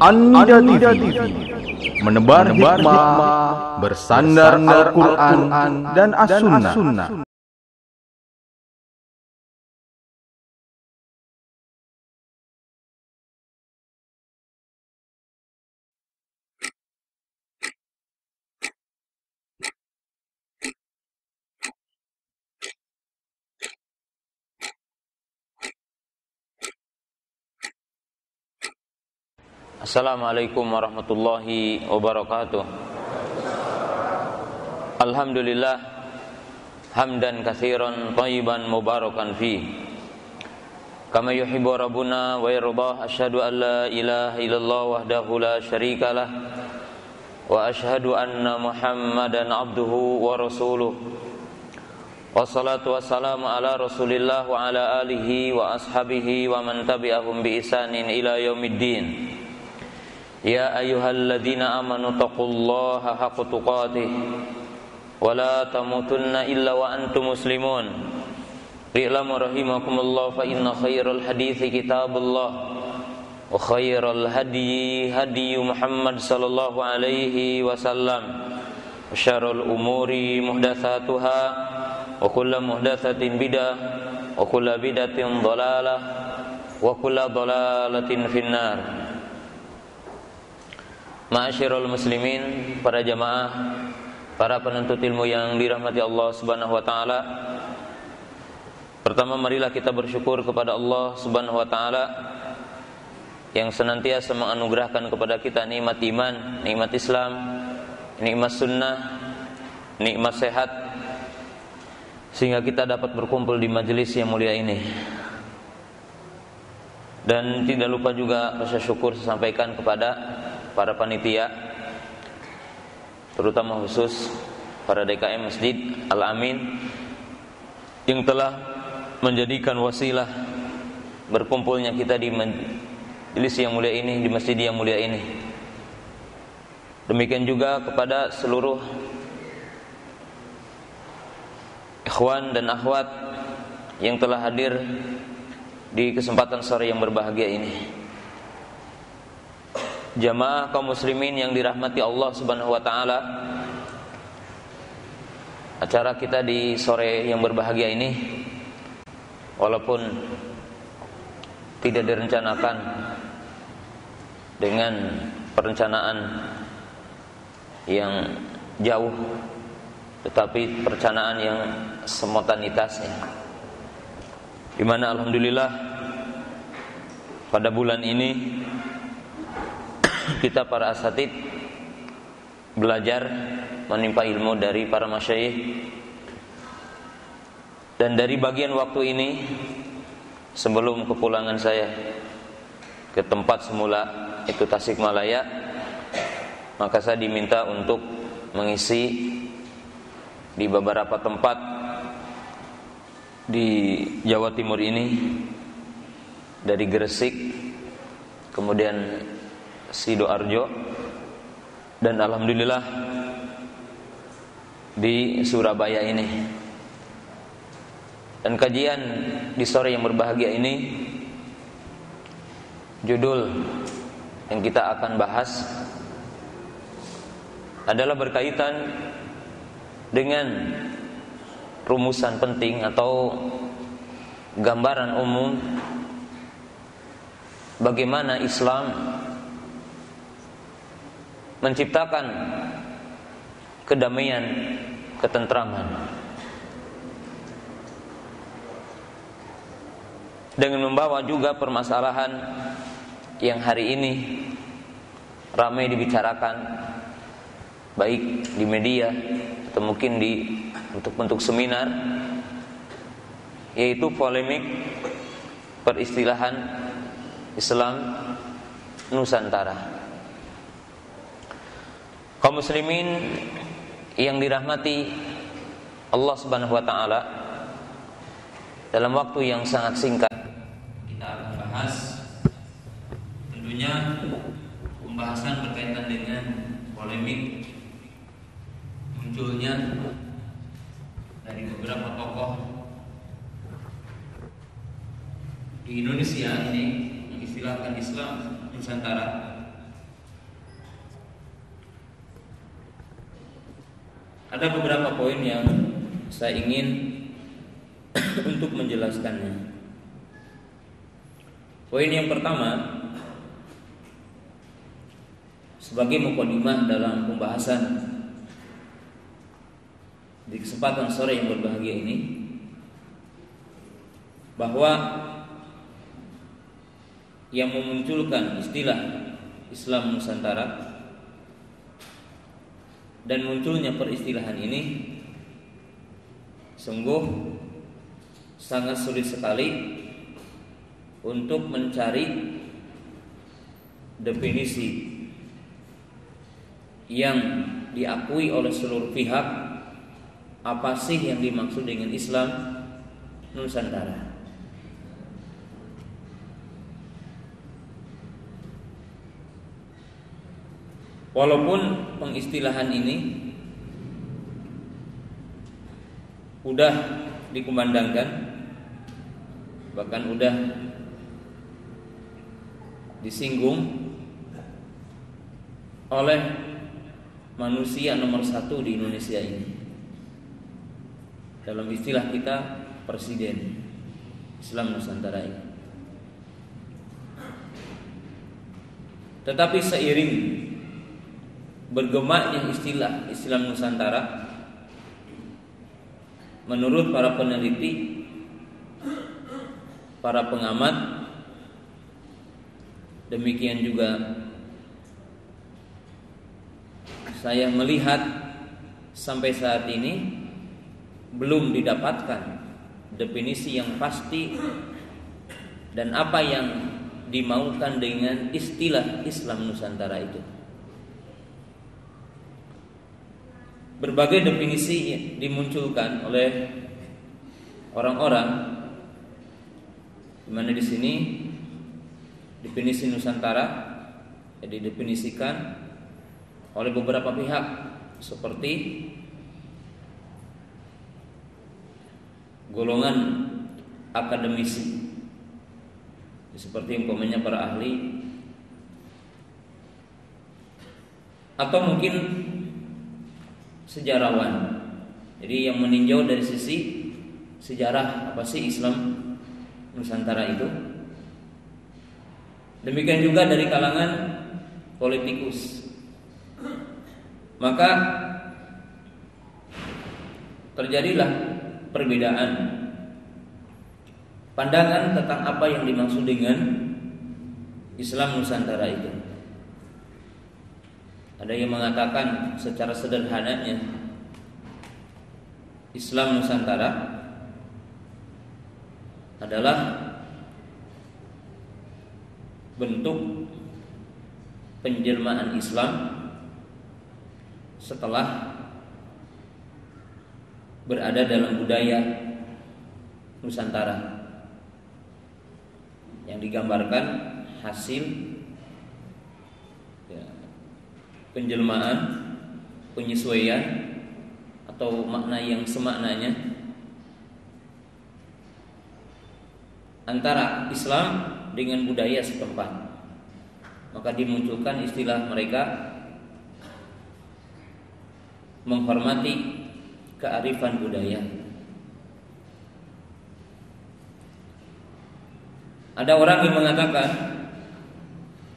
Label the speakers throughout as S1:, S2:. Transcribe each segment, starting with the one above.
S1: Anda TV menebar hikmah, bersandar Al-Quran dan As-Sunnah.
S2: Assalamualaikum warahmatullahi wabarakatuh. Alhamdulillah hamdan katsiran thayyiban mubarakan fi kama yuhibbu rabbuna wa yardah. Asyhadu an la ilaha illallah wahdahu la syarikalah wa asyhadu anna Muhammadan abduhu wa rasuluh. Wassalatu wassalamu ala Rasulillah wa ala alihi wa ashabihi wa man tabi'ahum bi ihsanin ila yaumiddin. Ya ayyuhalladzina amanu taqullaha haqqa tuqatih wa la tamutunna illa wa antum muslimun. I'lamu rahimakumullah fa inna khairal hadithi kitabullah wa khairal hadyi hadyu Muhammad sallallahu alaihi wasallam wa syarrul umuri muhdatsatuha wa kullu muhdatsatin bidah wa kullu bidatin dhalalah wa kullu dhalalatin finnar. Ma'asyiral muslimin, para jamaah, para penuntut ilmu yang dirahmati Allah Subhanahu wa taala. Pertama, marilah kita bersyukur kepada Allah Subhanahu wa taala yang senantiasa menganugerahkan kepada kita nikmat iman, nikmat Islam, nikmat sunnah, nikmat sehat, sehingga kita dapat berkumpul di majelis yang mulia ini. Dan tidak lupa juga rasa syukur saya sampaikan kepada para panitia, terutama khusus para DKM Masjid Al-Amin yang telah menjadikan wasilah berkumpulnya kita di majelis yang mulia ini, di masjid yang mulia ini. Demikian juga kepada seluruh ikhwan dan akhwat yang telah hadir di kesempatan sore yang berbahagia ini. Jamaah kaum muslimin yang dirahmati Allah Subhanahu wa taala, acara kita di sore yang berbahagia ini walaupun tidak direncanakan dengan perencanaan yang jauh, tetapi perencanaan yang spontanitasnya, di mana alhamdulillah pada bulan ini kita para asatid belajar menimpa ilmu dari para masyayikh. Dan dari bagian waktu ini, sebelum kepulangan saya ke tempat semula, itu Tasikmalaya, maka saya diminta untuk mengisi di beberapa tempat di Jawa Timur ini, dari Gresik, kemudian Sidoarjo, dan alhamdulillah di Surabaya ini. Dan kajian di sore yang berbahagia ini, judul yang kita akan bahas adalah berkaitan dengan rumusan penting atau gambaran umum bagaimana Islam menciptakan kedamaian, ketentraman, dengan membawa juga permasalahan yang hari ini ramai dibicarakan, baik di media atau mungkin di bentuk-bentuk seminar, yaitu polemik peristilahan Islam Nusantara. Kaum muslimin yang dirahmati Allah Subhanahu wa taala, dalam waktu yang sangat singkat kita akan bahas tentunya pembahasan berkaitan dengan polemik munculnya dari beberapa tokoh di Indonesia ini mengistilahkan Islam Nusantara Ada beberapa poin yang saya ingin untuk menjelaskannya. Poin yang pertama, sebagai mukadimah dalam pembahasan di kesempatan sore yang berbahagia ini, bahwa yang memunculkan istilah Islam Nusantara dan munculnya peristilahan ini sungguh sangat sulit sekali untuk mencari definisi yang diakui oleh seluruh pihak apa sih yang dimaksud dengan Islam Nusantara. Walaupun pengistilahan ini udah dikumandangkan, bahkan udah disinggung oleh manusia nomor 1 di Indonesia ini. Dalam istilah kita, Presiden Islam Nusantara ini. Tetapi seiring bergemaknya istilah Islam Nusantara, menurut para peneliti, para pengamat, demikian juga saya melihat sampai saat ini belum didapatkan definisi yang pasti dan apa yang dimaukan dengan istilah Islam Nusantara itu. Berbagai definisi dimunculkan oleh orang-orang, di mana di sini definisi Nusantara didefinisikan oleh beberapa pihak seperti golongan akademisi, seperti umpamanya para ahli, atau mungkin sejarawan. Jadi yang meninjau dari sisi sejarah apa sih Islam Nusantara itu. Demikian juga dari kalangan politikus. Maka terjadilah perbedaan pandangan tentang apa yang dimaksud dengan Islam Nusantara itu. Ada yang mengatakan secara sederhananya Islam Nusantara adalah bentuk penjelmaan Islam setelah berada dalam budaya Nusantara, yang digambarkan hasil penjelmaan, penyesuaian atau makna yang semaknanya antara Islam dengan budaya setempat. Maka dimunculkan istilah mereka menghormati kearifan budaya. Ada orang yang mengatakan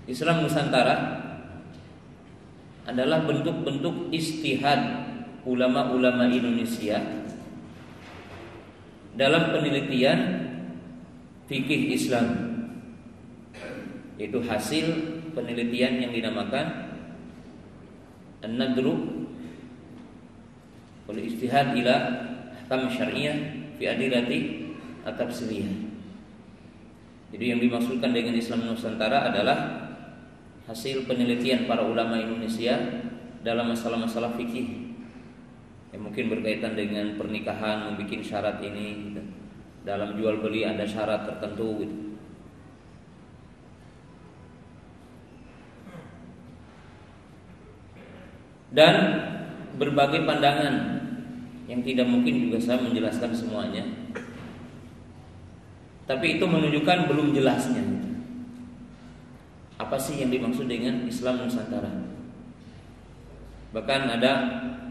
S2: Islam Nusantara adalah bentuk-bentuk istihad ulama-ulama Indonesia dalam penelitian fikih Islam, yaitu hasil penelitian yang dinamakan An-Nadru wal Ijtihad ila Ahkam Syar'iyyah fi Adillati At-Tafsiliyah. Jadi yang dimaksudkan dengan Islam Nusantara adalah hasil penelitian para ulama Indonesia dalam masalah-masalah fikih yang mungkin berkaitan dengan pernikahan, membuat syarat ini gitu. Dalam jual beli ada syarat tertentu gitu. Dan berbagai pandangan yang tidak mungkin juga saya menjelaskan semuanya, tapi itu menunjukkan belum jelasnya apa sih yang dimaksud dengan Islam Nusantara. Bahkan ada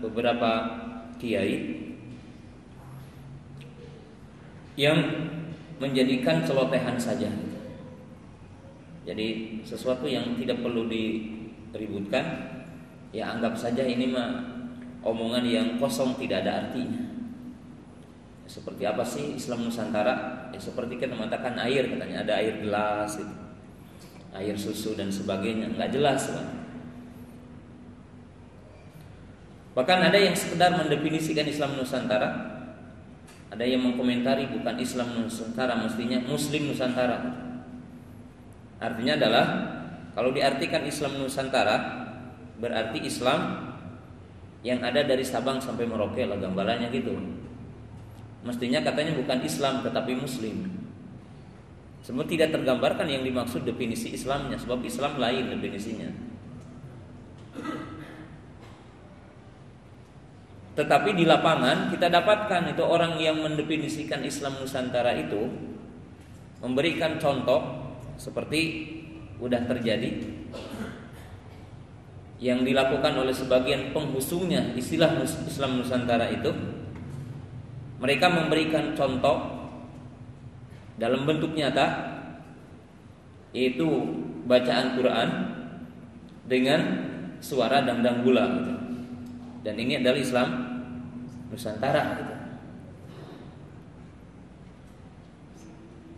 S2: beberapa
S3: kiai yang menjadikan celotehan saja. Jadi sesuatu yang tidak perlu diributkan, ya anggap saja ini mah omongan yang kosong, tidak ada artinya. Seperti apa sih Islam Nusantara? Ya, seperti kita mengatakan air, katanya ada air gelas, gitu. Air susu dan sebagainya, nggak jelas, Pak. Bahkan ada yang sekedar mendefinisikan Islam Nusantara, ada yang mengkomentari bukan Islam Nusantara, mestinya Muslim Nusantara. Artinya adalah kalau diartikan Islam Nusantara berarti Islam yang ada dari Sabang sampai Merauke lah gambarannya gitu. Mestinya katanya bukan Islam tetapi Muslim. Semua tidak tergambarkan yang dimaksud definisi Islamnya, sebab Islam lain definisinya. Tetapi di lapangan kita dapatkan itu orang yang mendefinisikan Islam Nusantara itu memberikan contoh seperti udah terjadi yang dilakukan oleh sebagian penghusungnya istilah Islam Nusantara itu. Mereka memberikan contoh dalam bentuk nyata, yaitu bacaan Quran dengan suara dangdang gula gitu. Dan ini adalah Islam Nusantara gitu.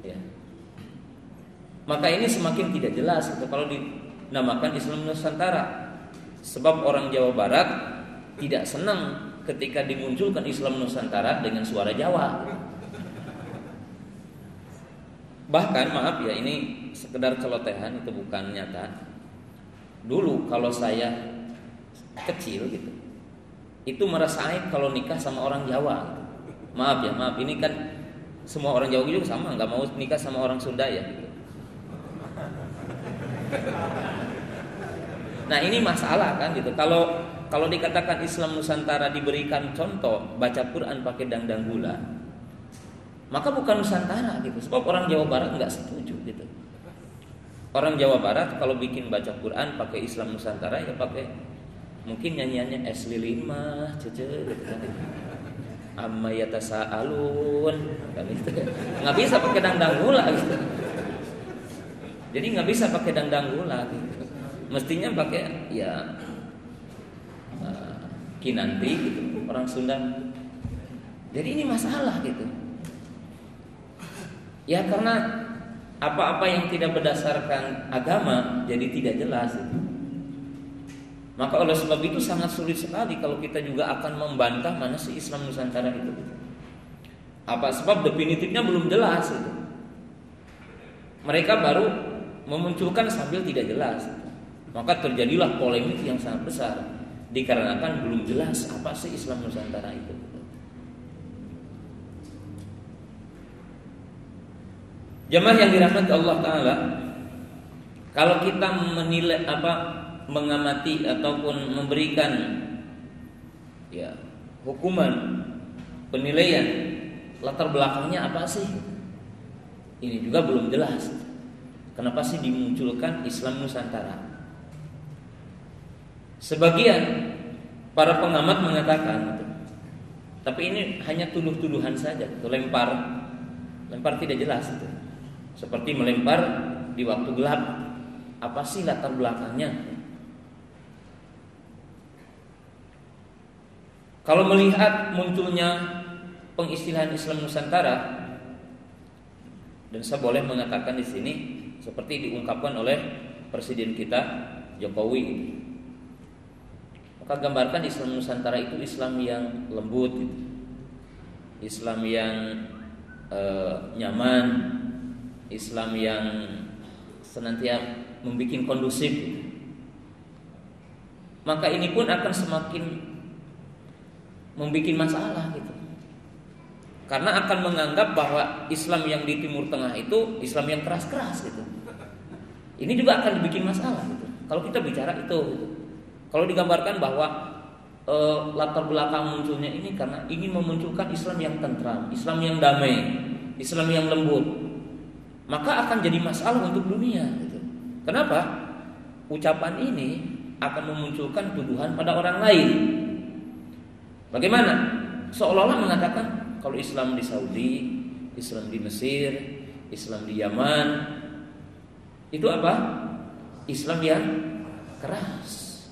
S3: Ya. Maka ini semakin tidak jelas gitu, kalau dinamakan Islam Nusantara. Sebab orang Jawa Barat tidak senang ketika dimunculkan Islam Nusantara dengan suara Jawa. Bahkan maaf ya, ini sekedar celotehan, itu bukan nyata. Dulu kalau saya kecil gitu, itu merasa aib kalau nikah sama orang Jawa gitu. Maaf ya, maaf, ini kan semua orang Jawa juga sama, nggak mau nikah sama orang Sunda ya gitu. Nah ini masalah kan gitu. Kalau dikatakan Islam Nusantara diberikan contoh baca Quran pakai dangdang gula, maka bukan Nusantara gitu. Sebab orang Jawa Barat nggak setuju gitu. Orang Jawa Barat kalau bikin baca Quran pakai Islam Nusantara ya pakai mungkin nyanyiannya es lilin mah cece gitu kan. Amma yatasaalun kan gitu. Nggak bisa pakai dangdang gula gitu. Jadi nggak bisa pakai dangdang gula gitu. Mestinya pakai ya kinanti gitu, orang Sunda. Jadi ini masalah gitu. Ya karena apa-apa yang tidak berdasarkan agama jadi tidak jelas gitu. Maka oleh sebab itu sangat sulit sekali kalau kita juga akan membantah mana sih Islam Nusantara itu. Apa sebab definitifnya belum jelas gitu. Mereka baru memunculkan sambil tidak jelas. Maka terjadilah polemik yang sangat besar dikarenakan belum jelas apa sih Islam Nusantara itu. Jemaah yang dirahmati Allah Ta'ala, kalau kita menilai mengamati ataupun memberikan ya hukuman penilaian latar belakangnya apa sih, ini juga belum jelas. Kenapa sih dimunculkan Islam Nusantara? Sebagian para pengamat mengatakan, tapi ini hanya tuduh-tuduhan saja, lempar tidak jelas itu. Seperti melempar di waktu gelap. Apa sih latar belakangnya? Kalau melihat munculnya pengistilahan Islam Nusantara, dan saya boleh mengatakan di sini seperti diungkapkan oleh Presiden kita Jokowi, maka gambarkan Islam Nusantara itu Islam yang lembut, Islam yang nyaman, Islam yang senantiasa membuat kondusif. Maka ini pun akan semakin membuat masalah gitu. Karena akan menganggap bahwa Islam yang di Timur Tengah itu Islam yang keras-keras gitu. Ini juga akan dibikin masalah gitu. Kalau kita bicara itu gitu. Kalau digambarkan bahwa latar belakang munculnya ini karena ingin memunculkan Islam yang tentram, Islam yang damai, Islam yang lembut, maka akan jadi masalah untuk dunia gitu. Kenapa? Ucapan ini akan memunculkan tuduhan pada orang lain. Bagaimana? Seolah-olah mengatakan kalau Islam di Saudi, Islam di Mesir, Islam di Yaman, itu apa? Islam yang keras.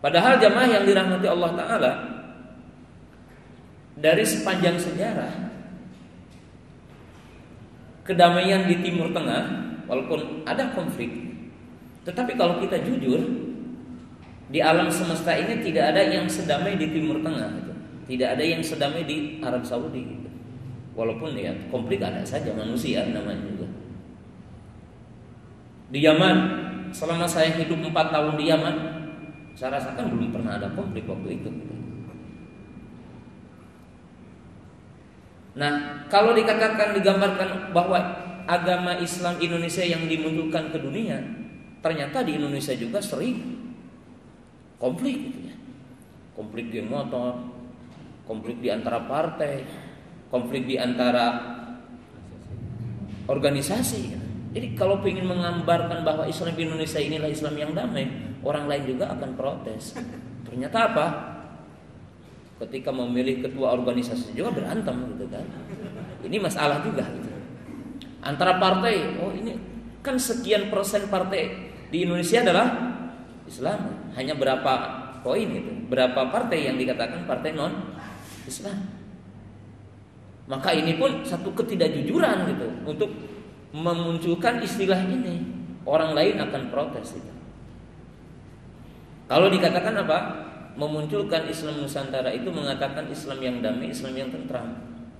S3: Padahal jamaah yang dirahmati Allah Ta'ala, dari sepanjang sejarah kedamaian di Timur Tengah, walaupun ada konflik, tetapi kalau kita jujur, di alam semesta ini tidak ada yang sedamai di Timur Tengah gitu. Tidak ada yang sedamai di Arab Saudi gitu. Walaupun ya konflik ada saja, manusia namanya juga. Di Yaman, selama saya hidup 4 tahun di Yaman, saya rasakan belum pernah ada konflik waktu itu gitu. Nah, kalau dikatakan, digambarkan bahwa agama Islam Indonesia yang dimunculkan ke dunia, ternyata di Indonesia juga sering konflik gitu ya. Konflik geng motor, konflik di antara partai, konflik di antara organisasi. Jadi kalau ingin menggambarkan bahwa Islam Indonesia inilah Islam yang damai, orang lain juga akan protes. Ternyata apa? Ketika memilih ketua organisasi juga berantem gitu kan. Ini masalah juga gitu. Antara partai, oh ini kan sekian persen partai di Indonesia adalah Islam. Hanya berapa poin itu, berapa partai yang dikatakan partai non Islam. Maka ini pun satu ketidakjujuran gitu untuk memunculkan istilah ini. Orang lain akan protes gitu. Kalau dikatakan apa? Memunculkan Islam Nusantara itu mengatakan Islam yang damai, Islam yang tentram.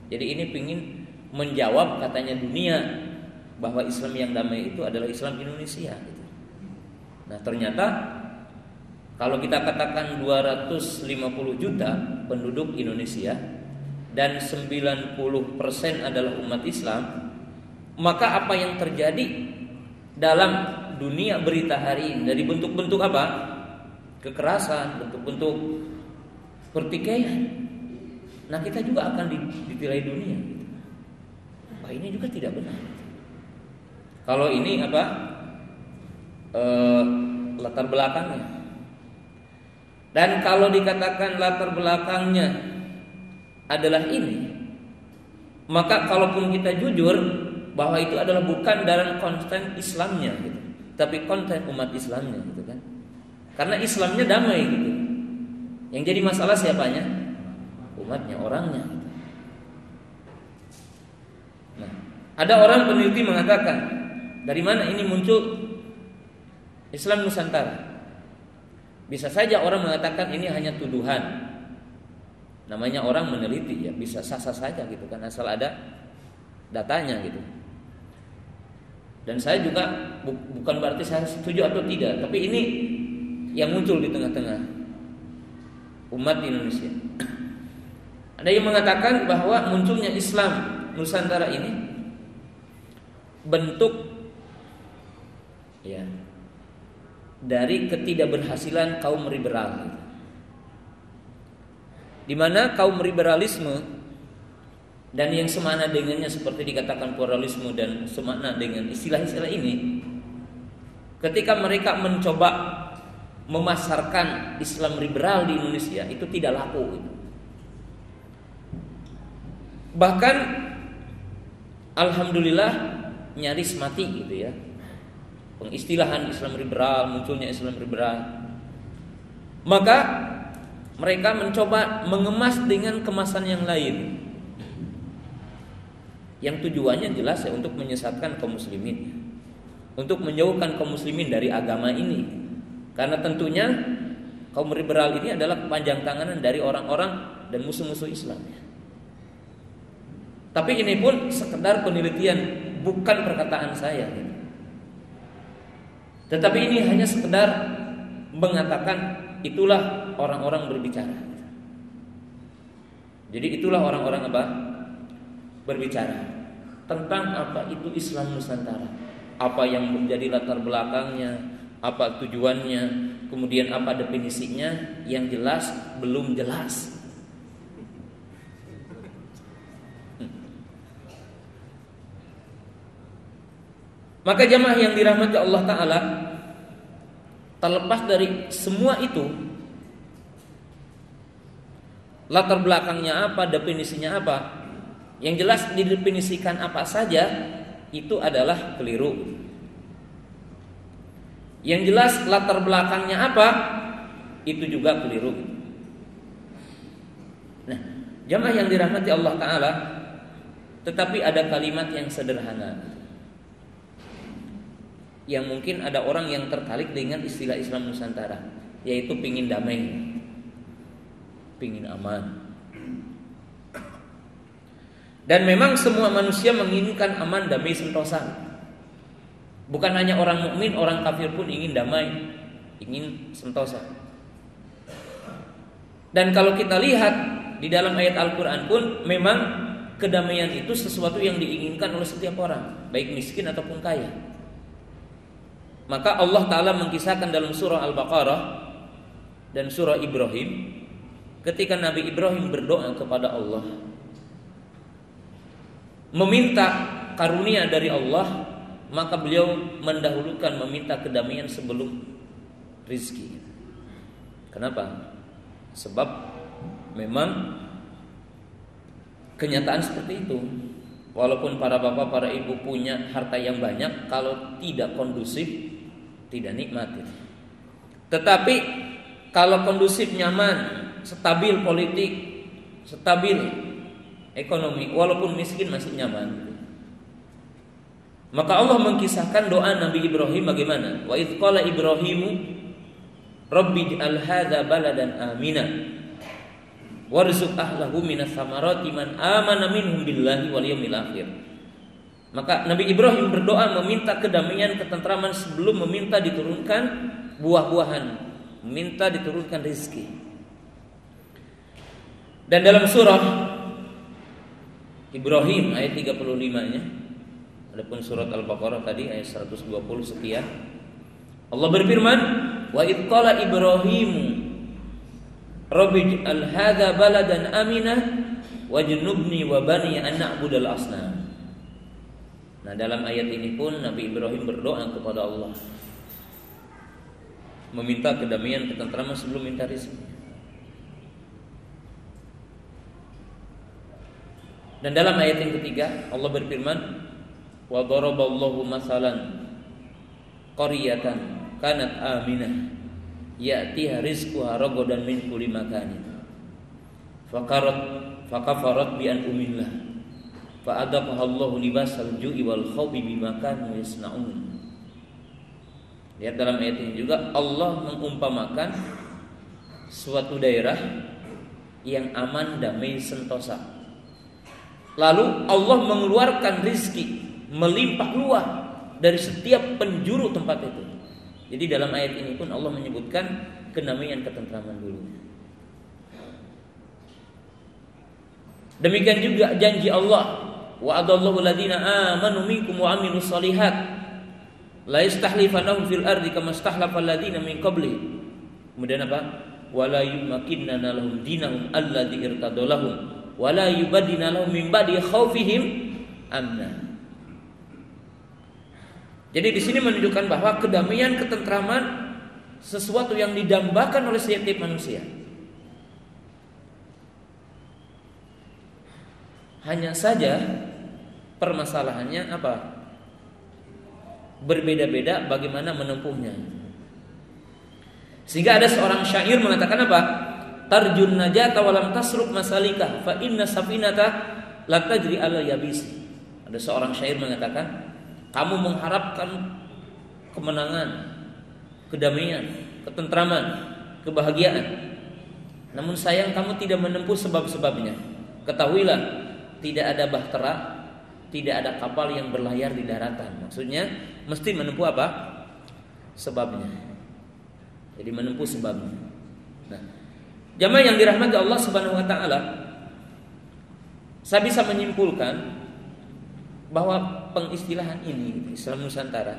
S3: Jadi ini ingin menjawab katanya dunia bahwa Islam yang damai itu adalah Islam Indonesia gitu. Nah, ternyata kalau kita katakan 250 juta penduduk Indonesia dan 90% adalah umat Islam, maka apa yang terjadi dalam dunia berita hari ini dari bentuk-bentuk apa? Kekerasan, bentuk-bentuk pertikaian. Nah, kita juga akan ditilai dunia gitu. Wah, ini juga tidak benar. Kalau ini apa? Latar belakangnya. Dan kalau dikatakan latar belakangnya adalah ini, maka kalaupun kita jujur bahwa itu adalah bukan dalam konten Islamnya gitu, tapi konten umat Islamnya gitu kan. Karena Islamnya damai gitu. Yang jadi masalah siapanya? Umatnya, orangnya gitu. Nah, ada orang peneliti mengatakan, dari mana ini muncul Islam Nusantara? Bisa saja orang mengatakan ini hanya tuduhan. Namanya orang meneliti ya, bisa sah-sah saja gitu kan, asal ada datanya gitu. Dan saya juga bukan berarti saya setuju atau tidak, tapi ini yang muncul di tengah-tengah umat di Indonesia. Ada yang mengatakan bahwa munculnya Islam Nusantara ini bentuk ya dari ketidakberhasilan kaum liberal, di mana kaum liberalisme dan yang semakna dengannya seperti dikatakan pluralisme dan semakna dengan istilah-istilah ini, ketika mereka mencoba memasarkan Islam liberal di Indonesia itu tidak laku gitu. Bahkan alhamdulillah nyaris mati gitu ya pengistilahan Islam liberal, munculnya Islam liberal. Maka mereka mencoba mengemas dengan kemasan yang lain, yang tujuannya jelas ya untuk menyesatkan kaum muslimin, untuk menjauhkan kaum muslimin dari agama ini. Karena tentunya kaum liberal ini adalah kepanjang tanganan dari orang-orang dan musuh-musuh Islam. Tapi ini pun sekedar penelitian, bukan perkataan saya. Tetapi ini hanya sekedar mengatakan itulah orang-orang berbicara. Jadi itulah orang-orang apa? Berbicara tentang apa itu Islam Nusantara, apa yang menjadi latar belakangnya, apa tujuannya, kemudian apa definisinya, yang jelas belum jelas. Maka jamaah yang dirahmati Allah Ta'ala, terlepas dari semua itu, latar belakangnya apa, definisinya apa. Yang jelas didefinisikan apa saja itu adalah keliru. Yang jelas latar belakangnya apa itu juga keliru. Nah, jamaah yang dirahmati Allah Ta'ala, tetapi ada kalimat yang sederhana yang mungkin ada orang yang tertarik dengan istilah Islam Nusantara, yaitu pingin damai, pingin aman. Dan memang semua manusia menginginkan aman, damai, sentosa. Bukan hanya orang mukmin, orang kafir pun ingin damai, ingin sentosa. Dan kalau kita lihat di dalam ayat Al-Quran pun, memang kedamaian itu sesuatu yang diinginkan oleh setiap orang, baik miskin ataupun kaya. Maka Allah Ta'ala mengkisahkan dalam surah Al-Baqarah dan surah Ibrahim, ketika Nabi Ibrahim berdoa kepada Allah, meminta karunia dari Allah, maka beliau mendahulukan meminta kedamaian sebelum rizki. Kenapa? Sebab memang kenyataan seperti itu. Walaupun para bapak, para ibu punya harta yang banyak, kalau tidak kondusif, tidak nikmat. Tetapi kalau kondusif, nyaman, stabil politik, stabil ekonomi, walaupun miskin masih nyaman. Maka Allah mengkisahkan doa Nabi Ibrahim bagaimana? Wa idz qala Ibrahimu Rabbi ij'al hadza baladan amina warzuq ahlahu minas samarati man amana minhum billahi wal yawmil akhir. Maka Nabi Ibrahim berdoa meminta kedamaian, ketentraman sebelum meminta diturunkan buah-buahan, meminta diturunkan rezeki. Dan dalam surah Ibrahim ayat 35-nya, adapun surat Al-Baqarah tadi ayat 120 sekian, Allah berfirman, wa idz qala Ibrahimu Rabbi ij'al hadza baladan aminah wajnubni wa bani an na'budal asnam. Nah, dalam ayat ini pun Nabi Ibrahim berdoa kepada Allah, meminta kedamaian, ketentraman sebelum minta rezeki. Dan dalam ayat yang ketiga Allah berfirman, wa daraballahu masalan qaryatan kanat aminah ya'tiha rizquha ragadan min kulli makanin fakafarat bi an'umillah fa'adaqaha Allahu libasal ju'i wal khawfi bima kanu yasna'un. Lihat dalam ayat ini juga Allah mengumpamakan suatu daerah yang aman, damai, sentosa. Lalu Allah mengeluarkan rizki melimpah luah dari setiap penjuru tempat itu. Jadi dalam ayat ini pun Allah menyebutkan kedamaian, ketentraman dulu. Demikian juga janji Allah, wa'adallahu alladziina aamanu minkum wa 'amilus shalihat la yastakhlifanahum fil ardi kama istakhlafal ladziina min qablihim. Kemudian apa? Wala yumakkinna lahum dinahum alladzi irtadalahum wala yubaddina lahum min ba'di khaufihim amna. Jadi di sini menunjukkan bahwa kedamaian, ketentraman sesuatu yang didambakan oleh setiap manusia. Hanya saja permasalahannya apa? Berbeda-beda bagaimana menempuhnya. Sehingga ada seorang syair mengatakan apa? Tarjun najata walam tasruk masalikah fa inna safinata la tajri ala yabisi. Ada seorang syair mengatakan, kamu mengharapkan kemenangan, kedamaian, ketentraman, kebahagiaan, namun sayang kamu tidak menempuh sebab-sebabnya. Ketahuilah, tidak ada bahtera, tidak ada kapal yang berlayar di daratan. Maksudnya mesti menempuh apa? Sebabnya. Jadi menempuh sebabnya. Nah, jamaah yang dirahmati Allah Subhanahu wa taala, saya bisa menyimpulkan bahwa pengistilahan ini Islam Nusantara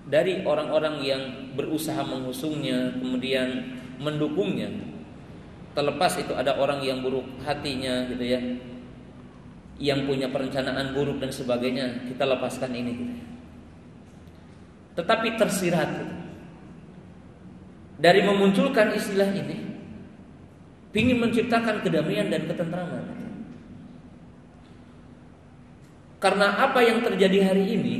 S3: dari orang-orang yang berusaha mengusungnya kemudian mendukungnya, terlepas itu ada orang yang buruk hatinya gitu ya, yang punya perencanaan buruk dan sebagainya, kita lepaskan ini gitu. Tetapi tersirat gitu, dari memunculkan istilah ini ingin menciptakan kedamaian dan ketentraman. Karena apa yang terjadi hari ini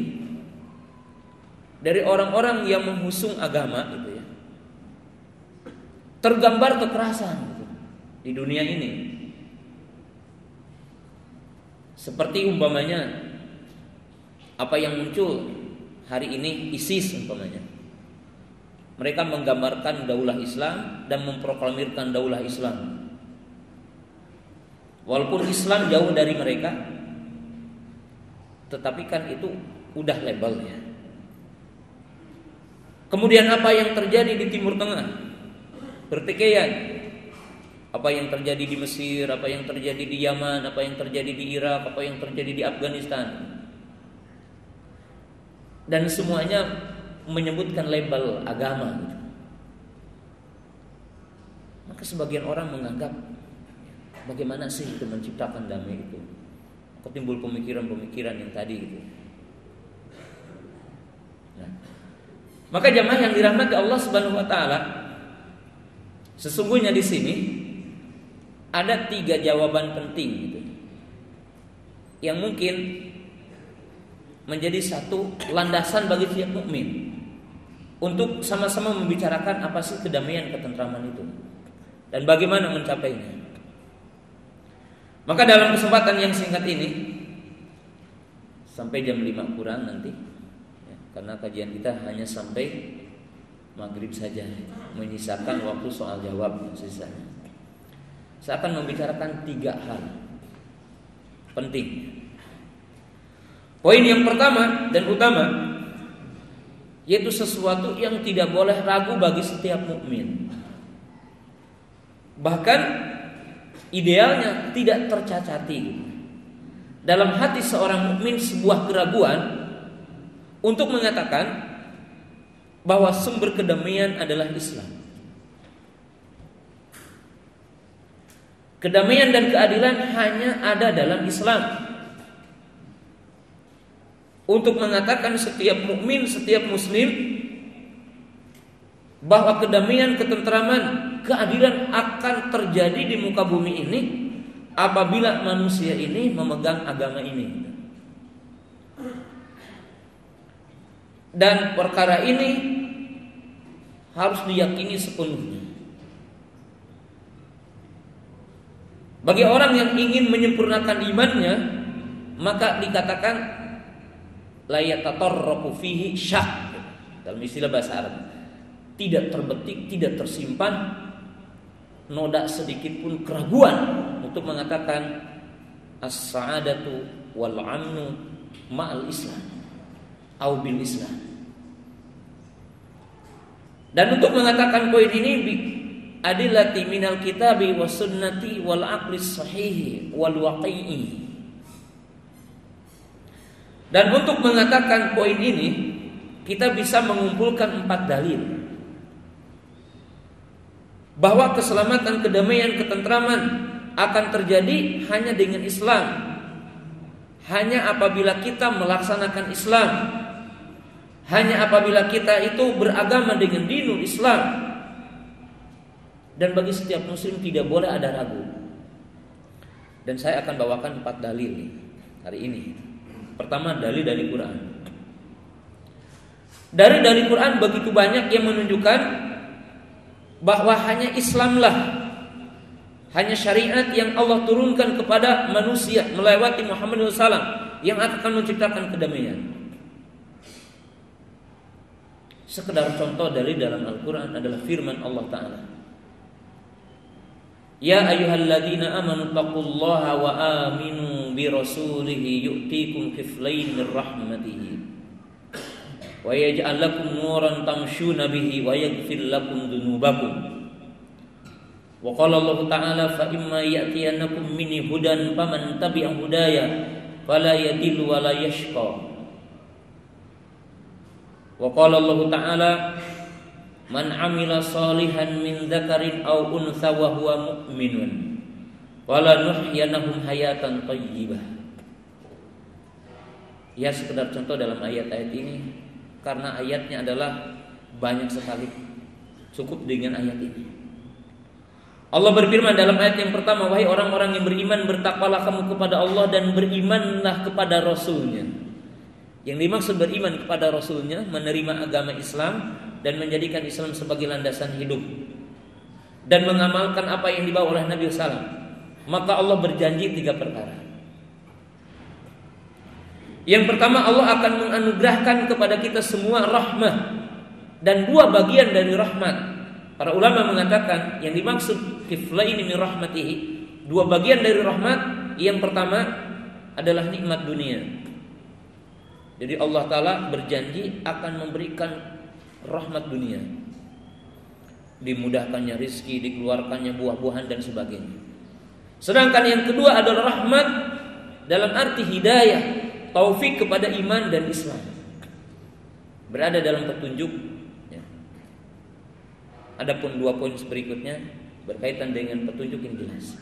S3: dari orang-orang yang menghusung agama gitu ya, tergambar kekerasan gitu, di dunia ini. Seperti umpamanya apa yang muncul hari ini, ISIS umpamanya. Mereka menggambarkan daulah Islam dan memproklamirkan daulah Islam. Walaupun Islam jauh dari mereka, tetapi kan itu udah labelnya. Kemudian apa yang terjadi di Timur Tengah? Pertikaian. Apa yang terjadi di Mesir, apa yang terjadi di Yaman, apa yang terjadi di Irak, apa yang terjadi di Afghanistan. Dan semuanya menyebutkan label agama gitu. Maka sebagian orang menganggap, bagaimana sih itu menciptakan damai itu? Maka timbul pemikiran-pemikiran yang tadi gitu. Nah, maka jamaah yang dirahmati Allah Subhanahu wa taala, sesungguhnya di sini ada 3 jawaban penting gitu, yang mungkin menjadi satu landasan bagi setiap mukmin untuk sama-sama membicarakan apa sih kedamaian, ketentraman itu dan bagaimana mencapainya. Maka dalam kesempatan yang singkat ini, sampai jam 5 kurang nanti ya, karena kajian kita hanya sampai maghrib saja, menyisakan waktu soal jawab sisanya. Saya akan membicarakan 3 hal penting. Poin yang pertama dan utama, yaitu sesuatu yang tidak boleh ragu bagi setiap mukmin. Bahkan idealnya tidak tercacati dalam hati seorang mukmin sebuah keraguan untuk mengatakan bahwa sumber kedamaian adalah Islam. Kedamaian dan keadilan hanya ada dalam Islam. Untuk mengatakan setiap mukmin, setiap muslim bahwa kedamaian, ketentraman, keadilan akan terjadi di muka bumi ini apabila manusia ini memegang agama ini. Dan perkara ini harus diyakini sepenuhnya. Bagi orang yang ingin menyempurnakan imannya, maka dikatakan la yatatarraqu fihi syak, dalam istilah bahasa Arab, tidak terbetik, tidak tersimpan noda sedikit pun keraguan untuk mengatakan as-sa'adatu wal 'amnu ma'al Islam au bil Islam. Dan untuk mengatakan poin ini adillati minal kitabi was sunnati wal aqlis sahihi wal waqi'i. Dan untuk mengatakan poin ini, kita bisa mengumpulkan 4 dalil bahwa keselamatan, kedamaian, ketentraman akan terjadi hanya dengan Islam, hanya apabila kita melaksanakan Islam, hanya apabila kita itu beragama dengan dinul Islam. Dan bagi setiap muslim tidak boleh ada ragu. Dan saya akan bawakan 4 dalil hari ini. Pertama, dalil dari Quran. Dari Quran begitu banyak yang menunjukkan bahwa hanya Islamlah, hanya syariat yang Allah turunkan kepada manusia melewati Muhammad SAW yang akan menciptakan kedamaian. Sekedar contoh dari dalam Al-Quran adalah firman Allah Ta'ala, ya ayyuhalladzina amanu taqullaha wa aminu bi rasulihi yu'tikum kiflayn min rahmatihi wa yaj'al lakum nuran tamshuna bihi wa yaghfir lakum dzunubakum. Wa qala Allah Ta'ala fa imma ya'tiyannakum minni hudan faman tabi'a hudaya fala yadillu wa la yashqa. Wa qala Allah Ta'ala man amila salihan min dzakarin aw untha wa huwa mu'minun wala nuhyanahum hayatan thayyibah. Ya, sekedar contoh dalam ayat-ayat ini, karena ayatnya adalah banyak sekali, cukup dengan ayat ini. Allah berfirman dalam ayat yang pertama, wahai orang-orang yang beriman, bertakwalah kamu kepada Allah dan berimanlah kepada Rasul-Nya. Yang dimaksud beriman kepada Rasul-Nya, menerima agama Islam dan menjadikan Islam sebagai landasan hidup dan mengamalkan apa yang dibawa oleh Nabi SAW. Maka Allah berjanji 3 perkara. Yang pertama, Allah akan menganugerahkan kepada kita semua rahmah dan 2 bagian dari rahmat. Para ulama mengatakan yang dimaksud kiflaini min rahmatihi, 2 bagian dari rahmat. Yang pertama adalah nikmat dunia. Jadi Allah Ta'ala berjanji akan memberikan rahmat dunia, dimudahkannya rizki, dikeluarkannya buah-buahan dan sebagainya. Sedangkan yang kedua adalah rahmat dalam arti hidayah, taufik kepada iman dan Islam, berada dalam petunjuk. Adapun 2 poin berikutnya berkaitan dengan petunjuk yang jelas.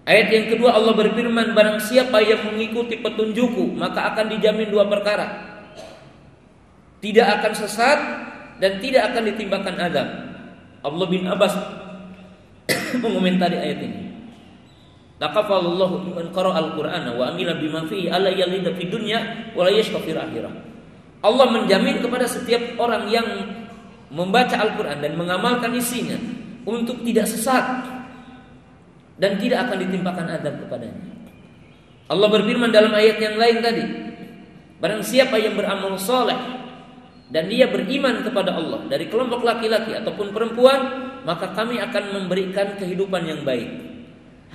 S3: Ayat yang kedua Allah berfirman, barang siapa yang mengikuti petunjukku maka akan dijamin 2 perkara. Tidak akan sesat dan tidak akan ditimpakan azab. Abdullah bin Abbas mengomentari ayat ini. Laqafallahu man qara'a al-Qur'ana wa amila bima fihi alla yalida fid dunya wa la yashqa fil akhirah. Allah menjamin kepada setiap orang yang membaca Al-Quran dan mengamalkan isinya untuk tidak sesat dan tidak akan ditimpakan azab kepadanya. Allah berfirman dalam ayat yang lain tadi, barang siapa yang beramal soleh dan dia beriman kepada Allah dari kelompok laki-laki ataupun perempuan, maka kami akan memberikan kehidupan yang baik.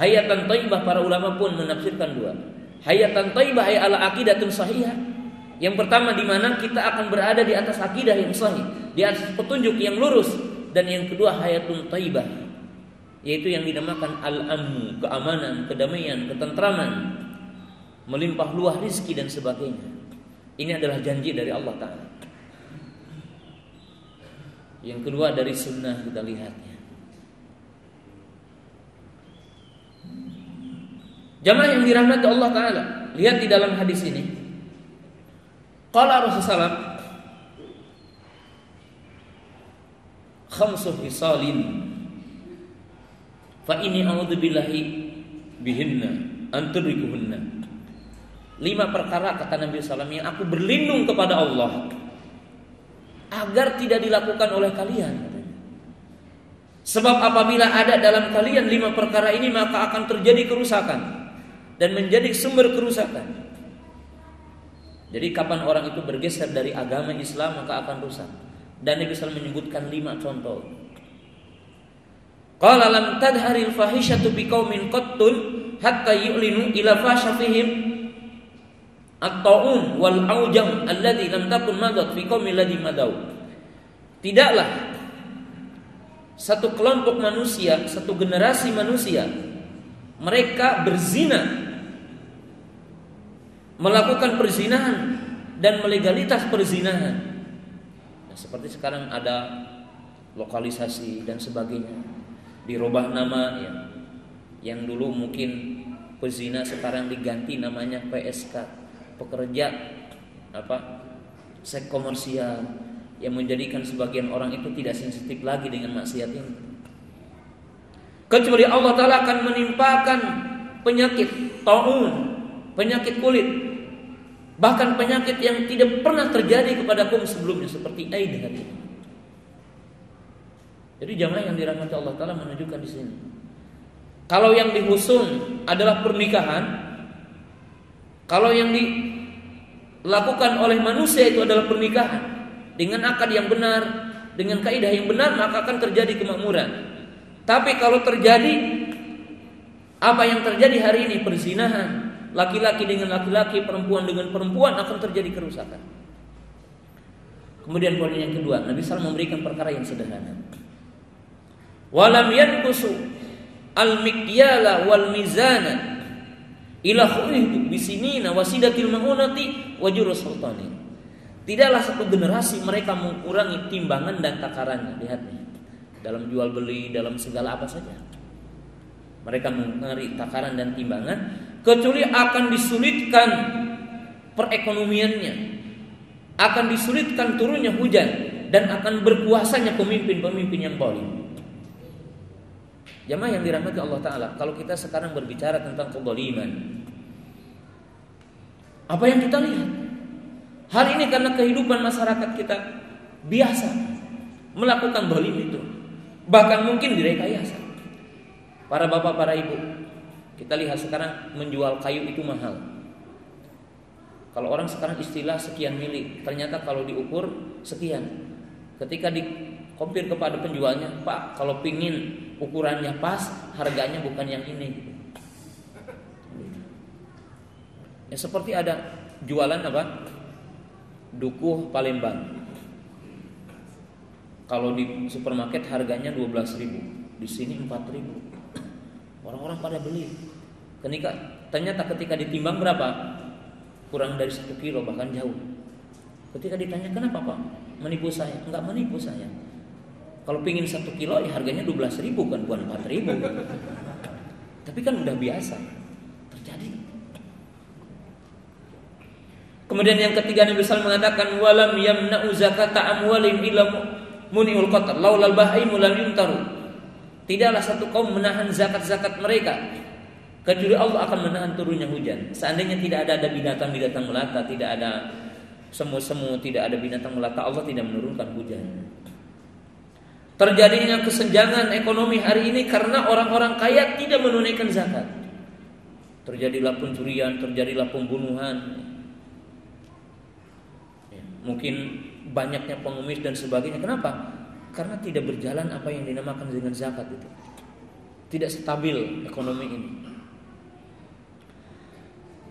S3: Hayatan thayyibah, para ulama pun menafsirkan 2. Hayatan thayyibah ay ala aqidatun sahihah. Yang pertama, di mana kita akan berada di atas akidah yang sahih, di atas petunjuk yang lurus. Dan yang kedua, hayatun thayyibah, yaitu yang dinamakan al-amnu, keamanan, kedamaian, ketentraman, melimpah luah rizki dan sebagainya. Ini adalah janji dari Allah Ta'ala. Yang kedua dari sunnah kita lihatnya. Jamaah yang dirahmati Allah Ta'ala, lihat di dalam hadis ini. Qala Rasulullah khamsu hisalin fa inni a'udzu billahi bihinna an tudrikuhunna. 5 perkara kata Nabi SAW yang aku berlindung kepada Allah agar tidak dilakukan oleh kalian. Sebab apabila ada dalam kalian 5 perkara ini, maka akan terjadi kerusakan dan menjadi sumber kerusakan. Jadi kapan orang itu bergeser dari agama Islam maka akan rusak. Dan Nabi SAW menyebutkan 5 contoh. Qala lam tadharil fahishatu biqaumin qattun hatta yu'linu ila fasha fihim at-ta'un wal aujam alladhi lam takun madat fi qaumil ladzi madau. Tidaklah satu kelompok manusia, satu generasi manusia, mereka berzina, melakukan perzinahan dan melegalitas perzinahan. Nah, seperti sekarang ada lokalisasi dan sebagainya, dirubah nama ya. Yang dulu mungkin pezina sekarang diganti namanya PSK, pekerja seks komersial, yang menjadikan sebagian orang itu tidak sensitif lagi dengan maksiat ini. Kecuali Allah Ta'ala akan menimpakan penyakit taun, penyakit kulit, bahkan penyakit yang tidak pernah terjadi kepada kaum sebelumnya seperti AIDS hari ini. Jadi jamaah yang dirahmati Allah Ta'ala menunjukkan di sini, kalau yang dihusung adalah pernikahan, kalau yang dilakukan oleh manusia itu adalah pernikahan dengan akad yang benar, dengan kaidah yang benar, maka akan terjadi kemakmuran. Tapi kalau terjadi apa yang terjadi hari ini, perzinahan, laki-laki dengan laki-laki, perempuan dengan perempuan, akan terjadi kerusakan. Kemudian poin yang kedua, Nabi SAW memberikan perkara yang sederhana. Walam yanqusu al-mikyala wal mizana ila khulihu bisinina wasidatil maunati wa jurus sultani. Tidaklah satu generasi mereka mengurangi timbangan dan takarannya. Lihat nih, dalam jual beli, dalam segala apa saja mereka mengurangi takaran dan timbangan, kecuali akan disulitkan perekonomiannya, akan disulitkan turunnya hujan, dan akan berkuasanya pemimpin-pemimpin yang zalim. Jamaah yang dirahmati Allah Ta'ala, kalau kita sekarang berbicara tentang kezaliman, apa yang kita lihat hari ini, karena kehidupan masyarakat kita biasa melakukan zalim itu, bahkan mungkin direkayasa. Para bapak, para ibu, kita lihat sekarang menjual kayu itu mahal. Kalau orang sekarang istilah sekian mili, ternyata kalau diukur sekian. Ketika dikompir kepada penjualnya, Pak, kalau pingin ukurannya pas, harganya bukan yang ini. Ya, seperti ada jualan apa? Dukuh Palembang. Kalau di supermarket harganya 12.000, di sini 4.000. Orang-orang pada beli. Ternyata ketika ditimbang berapa? Kurang dari 1 kilo, bahkan jauh. Ketika ditanya, kenapa Pak menipu saya? Enggak menipu saya. Kalau pingin 1 kilo ya harganya 12.000, bukan 4.000. Tapi kan udah biasa terjadi. Kemudian yang ketiga, Nabi SAW mengatakan, walam yamna'u zakata amwalim illa muni'ul qatar laulal bahaimu lam yuntaru. Tidaklah satu kaum menahan zakat-zakat mereka kecuali Allah akan menahan turunnya hujan. Seandainya tidak ada binatang-binatang melata, tidak ada semu-semu, tidak ada binatang melata, Allah tidak menurunkan hujan. Terjadinya kesenjangan ekonomi hari ini karena orang-orang kaya tidak menunaikan zakat. Terjadilah pencurian, terjadilah pembunuhan. Mungkin banyaknya pengemis dan sebagainya. Kenapa? Karena tidak berjalan apa yang dinamakan dengan zakat itu. Tidak stabil ekonomi ini.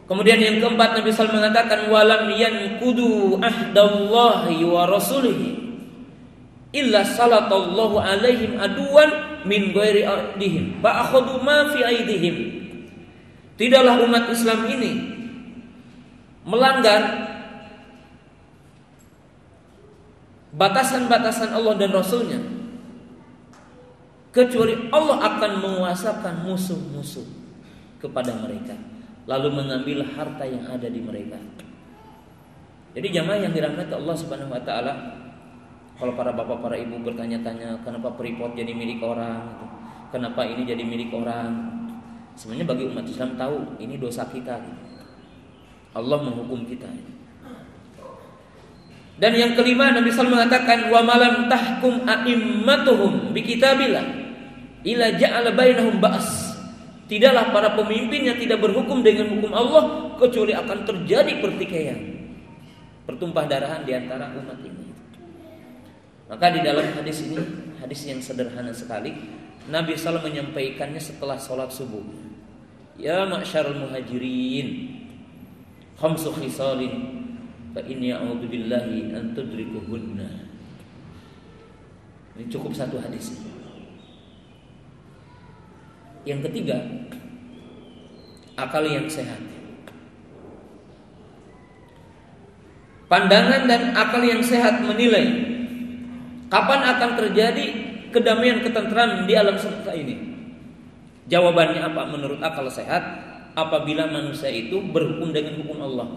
S3: Kemudian yang keempat, Nabi SAW mengatakan, walam yankudu ahdallahi wa rasulihi illa salatallahu alaihim aduan min ghairi aidihim fa akhadhu ma fi aidihim. Tidaklah umat Islam ini melanggar batasan-batasan Allah dan Rasulnya kecuali Allah akan menguasakan musuh-musuh kepada mereka, lalu mengambil harta yang ada di mereka. Jadi jamaah yang dirahmati Allah Subhanahu wa taala, kalau para bapak, para ibu bertanya-tanya kenapa Freeport jadi milik orang, kenapa ini jadi milik orang, sebenarnya bagi umat Islam tahu ini dosa kita. Allah menghukum kita. Dan yang kelima, Nabi SAW mengatakan, wa malam tahkum a'immatuhum bi kitabillah ila ja'ala bainahum ba's. Tidaklah para pemimpin yang tidak berhukum dengan hukum Allah kecuali akan terjadi pertikaian, pertumpah darahan di antara umat ini. Maka di dalam hadis ini, hadis yang sederhana sekali, Nabi SAW menyampaikannya setelah sholat subuh. Ya ma'syarul muhajirin, khamsu khisalin fa inni a'udzu billahi an tudrikuhunna. Ini cukup satu hadis. Yang ketiga, akal yang sehat. Pandangan dan akal yang sehat menilai kapan akan terjadi kedamaian, ketenteraman di alam semesta ini. Jawabannya apa? Menurut akal sehat, apabila manusia itu berhukum dengan hukum Allah.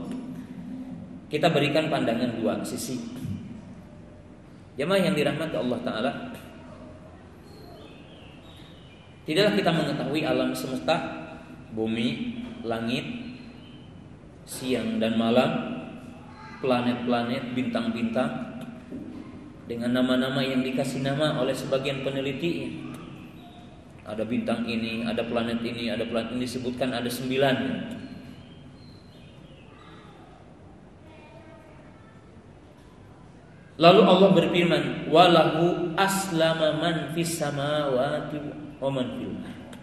S3: Kita berikan pandangan dua sisi. Jamaah yang dirahmati Allah Ta'ala, tidaklah kita mengetahui alam semesta, bumi, langit, siang dan malam, planet-planet, bintang-bintang, dengan nama-nama yang dikasih nama oleh sebagian peneliti. Ada bintang ini, ada planet ini, ada planet ini, disebutkan ada 9. Lalu Allah berfirman, walahu aslama man fis samawati wa man fil ardh.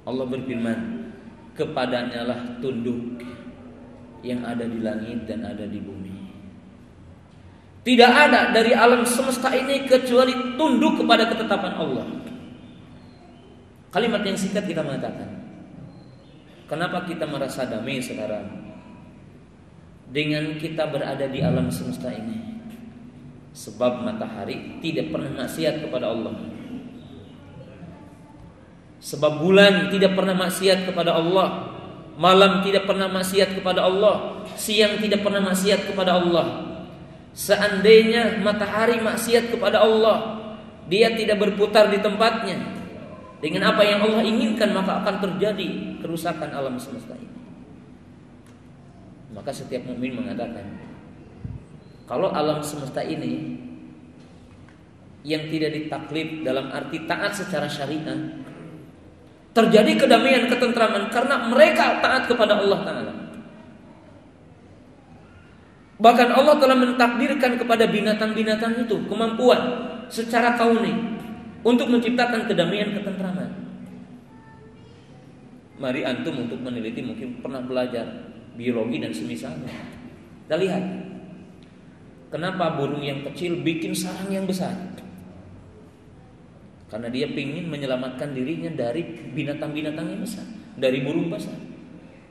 S3: Allah berfirman, kepadanya lah tunduk yang ada di langit dan ada di bumi. Tidak ada dari alam semesta ini kecuali tunduk kepada ketetapan Allah. Kalimat yang singkat kita mengatakan, kenapa kita merasa damai sekarang dengan kita berada di alam semesta ini? Sebab matahari tidak pernah maksiat kepada Allah. Sebab bulan tidak pernah maksiat kepada Allah. Malam tidak pernah maksiat kepada Allah. Siang tidak pernah maksiat kepada Allah. Seandainya matahari maksiat kepada Allah, dia tidak berputar di tempatnya. dengan apa yang Allah inginkan, maka akan terjadi kerusakan alam semesta ini. Maka setiap mukmin mengatakan, kalau alam semesta ini yang tidak ditaklid dalam arti taat secara syariah, terjadi kedamaian, ketentraman karena mereka taat kepada Allah Ta'ala. Bahkan Allah telah mentakdirkan kepada binatang-binatang itu kemampuan secara kauni untuk menciptakan kedamaian, ketentraman. Mari antum untuk meneliti, mungkin pernah belajar biologi dan semisalnya. Kita lihat, kenapa burung yang kecil bikin sarang yang besar? Karena dia ingin menyelamatkan dirinya dari binatang-binatang yang besar, dari burung besar.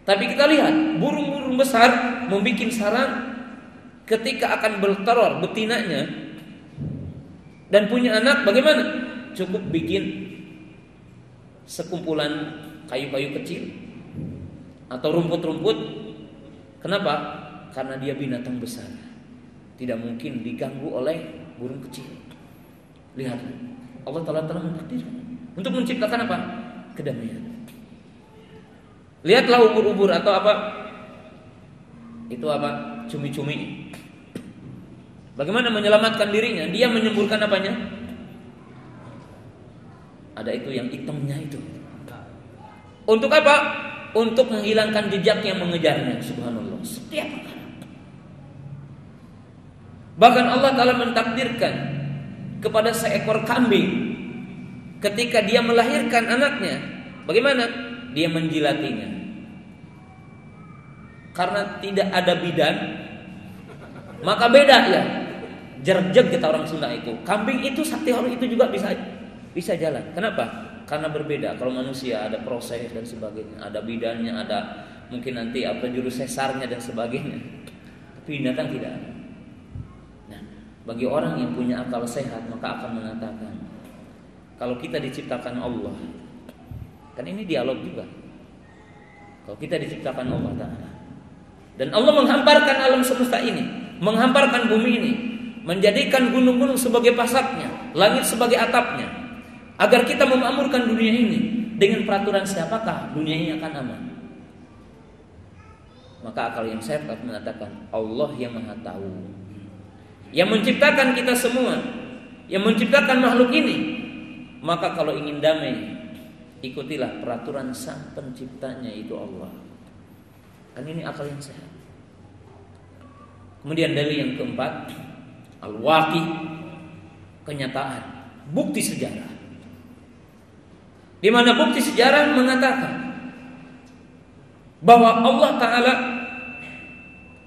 S3: Tapi kita lihat, burung-burung besar membuat sarang ketika akan bertelur betinanya dan punya anak, bagaimana? Cukup bikin sekumpulan kayu-kayu kecil atau rumput-rumput. Kenapa? Karena dia binatang besar, tidak mungkin diganggu oleh burung kecil. Lihat, Allah telah mentakdirkan untuk menciptakan apa? Kedamaian. Lihatlah ubur-ubur atau apa? Itu apa? Cumi-cumi. Bagaimana menyelamatkan dirinya? Dia menyemburkan apanya? Ada itu yang hitamnya itu. Untuk apa? Untuk menghilangkan jejak yang mengejarnya. Subhanallah. Setiap perkara. Bahkan Allah Ta'ala mentakdirkan kepada seekor kambing, ketika dia melahirkan anaknya, bagaimana? Dia menjilatinya. Karena tidak ada bidan, maka beda ya. Jerjeg kita orang Sunda itu. Kambing itu, sakti horor itu juga bisa jalan. Kenapa? Karena berbeda. Kalau manusia ada proses dan sebagainya, ada bidannya, ada mungkin nanti apa jurus sesarnya dan sebagainya. Tapi binatang tidak ada. Nah, bagi orang yang punya akal sehat, maka akan mengatakan, kalau kita diciptakan Allah, kan ini dialog juga. Kalau kita diciptakan Allah Ta'ala, dan Allah menghamparkan alam semesta ini, menghamparkan bumi ini, menjadikan gunung-gunung sebagai pasaknya, langit sebagai atapnya, agar kita memakmurkan dunia ini. Dengan peraturan siapakah dunia ini akan aman? Maka akal yang sehat mengatakan Allah yang Maha Tahu, yang menciptakan kita semua, yang menciptakan makhluk ini. Maka kalau ingin damai, ikutilah peraturan sang penciptanya, itu Allah. Kan ini akal yang sehat. Kemudian dalil yang keempat, al-waqi, kenyataan, bukti sejarah. Di mana bukti sejarah mengatakan bahwa Allah Ta'ala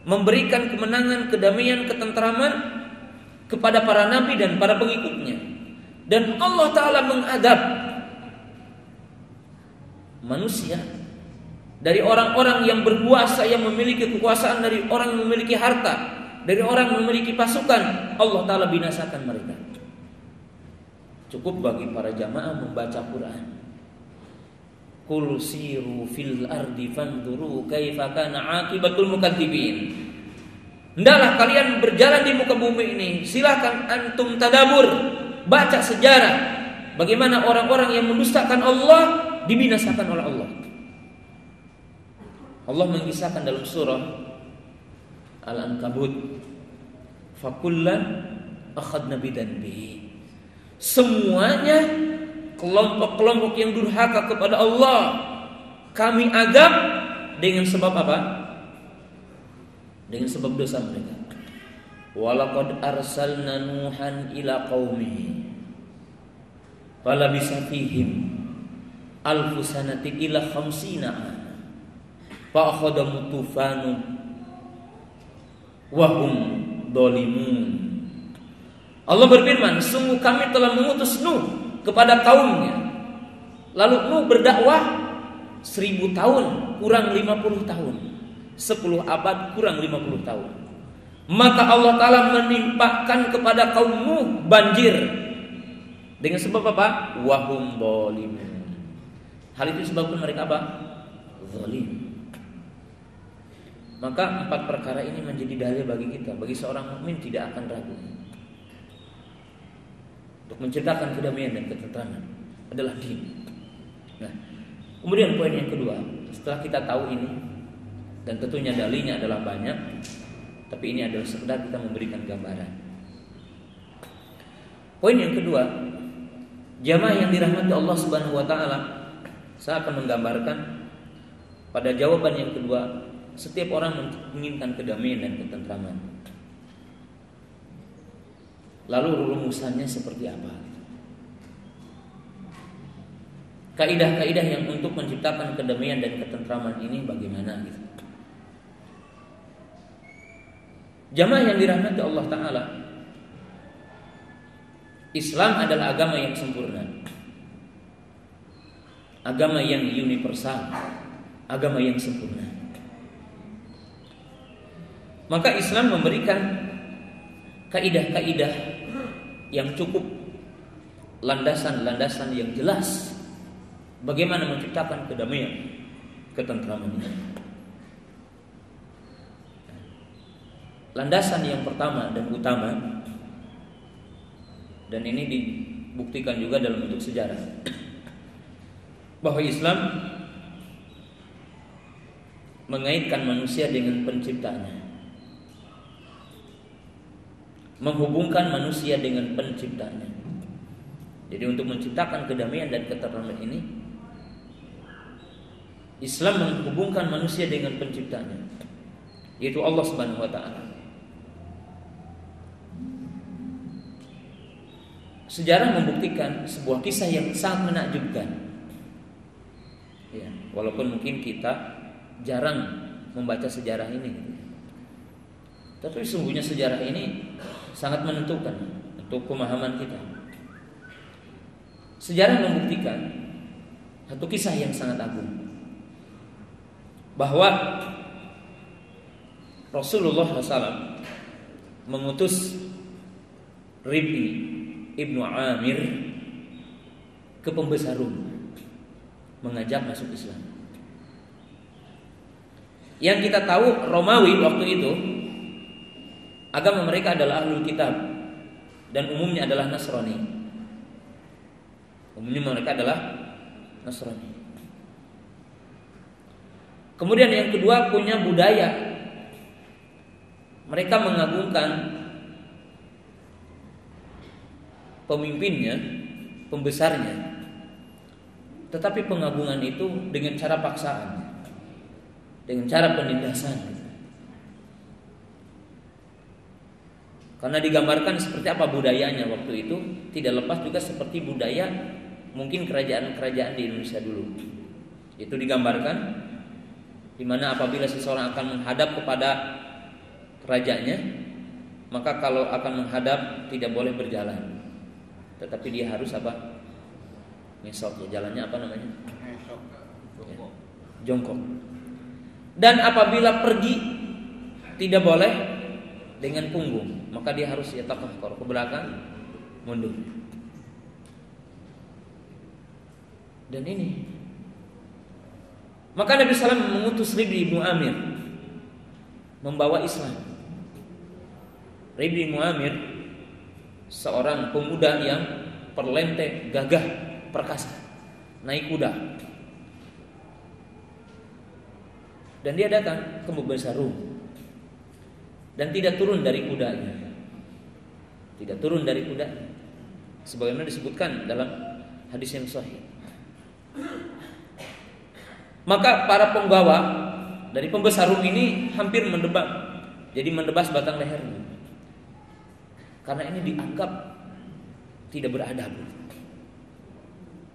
S3: memberikan kemenangan, kedamaian, ketentraman kepada para nabi dan para pengikutnya. Dan Allah Ta'ala mengadab manusia dari orang-orang yang berkuasa, yang memiliki kekuasaan, dari orang yang memiliki harta, dari orang yang memiliki pasukan. Allah Ta'ala binasakan mereka. Cukup bagi para jamaah membaca Quran. Qul siru fil ardi fanduru kaifa kana aqibatul mukadzibin. Hendaklah kalian berjalan di muka bumi ini, silakan antum tadabur, baca sejarah bagaimana orang-orang yang mendustakan Allah dibinasakan oleh Allah. Allah mengisahkan dalam surah Al-Ankabut, fakullan akhadna bidanbi. Semuanya kelompok-kelompok yang durhaka kepada Allah kami adab dengan sebab apa? Dengan sebab dosa mereka. Walaqad arsalna Nuhan ila qaumihi falabisa fihim alfu sanatin ila khamsina ana fa akhadhamu tufanu wa hum dhalimun. Allah berfirman, sungguh kami telah mengutus Nuh kepada kaumnya. Lalu Nuh berdakwah 1000 tahun kurang 50 tahun, 10 abad kurang 50 tahun. Maka Allah Ta'ala menimpakan kepada kaum Nuh banjir. Dengan sebab apa? Wahum dhalimun. Hal itu disebabkan mereka apa? Zalim. Maka 4 perkara ini menjadi dalil bagi kita, bagi seorang mukmin tidak akan ragu untuk menciptakan kedamaian dan ketentraman adalah din. Nah, kemudian poin yang kedua, setelah kita tahu ini, dan tentunya dalilnya adalah banyak, tapi ini adalah sekedar kita memberikan gambaran. Poin yang kedua, jamaah yang dirahmati Allah Subhanahu wa taala, saya akan menggambarkan pada jawaban yang kedua, setiap orang menginginkan kedamaian dan ketentraman. Lalu rumusannya seperti apa? Kaidah-kaidah yang untuk menciptakan kedamaian dan ketentraman ini bagaimana gitu. Jamaah yang dirahmati Allah taala, Islam adalah agama yang sempurna, agama yang universal, agama yang sempurna. Maka Islam memberikan kaidah-kaidah yang cukup, landasan-landasan yang jelas bagaimana menciptakan kedamaian, ketentraman ini. Landasan yang pertama dan utama, dan ini dibuktikan juga dalam bentuk sejarah, bahwa Islam mengaitkan manusia dengan penciptanya, menghubungkan manusia dengan penciptanya. Jadi untuk menciptakan kedamaian dan ketentraman ini, Islam menghubungkan manusia dengan penciptanya, yaitu Allah Subhanahu wa taala. Sejarah membuktikan sebuah kisah yang sangat menakjubkan. Ya, walaupun mungkin kita jarang membaca sejarah ini, tapi sesungguhnya sejarah ini sangat menentukan untuk pemahaman kita. Sejarah membuktikan satu kisah yang sangat agung, bahwa Rasulullah SAW mengutus Rib'i Ibnu Amir ke pembesar Rum, mengajak masuk Islam. Yang kita tahu Romawi waktu itu agama mereka adalah Ahlul Kitab dan umumnya adalah Nasrani. Umumnya mereka adalah Nasrani. Kemudian yang kedua, punya budaya, mereka mengagungkan pemimpinnya, pembesarnya, tetapi pengagungan itu dengan cara paksaan, dengan cara penindasan. Karena digambarkan seperti apa budayanya waktu itu, tidak lepas juga seperti budaya mungkin kerajaan-kerajaan di Indonesia dulu. Itu digambarkan di mana apabila seseorang akan menghadap kepada rajanya, maka kalau akan menghadap tidak boleh berjalan, tetapi dia harus apa? Mesok, ya, jalannya apa namanya? Ya, jongkok. Dan apabila pergi tidak boleh dengan punggung, maka dia harus yataqahqar, ke belakang, mundur. Dan ini, maka Nabi SAW mengutus Rib'i Ibnu Amir membawa Islam. Rib'i Ibnu Amir seorang pemuda yang perlente, gagah, perkasa, naik kuda. Dan dia datang ke pembesar Rum dan tidak turun dari kudanya. Tidak turun dari kudanya, sebagaimana disebutkan dalam hadis yang sahih. Maka para penggawa dari pembesar Rum ini hampir mendebas, jadi mendebas batang lehernya, karena ini dianggap tidak beradab.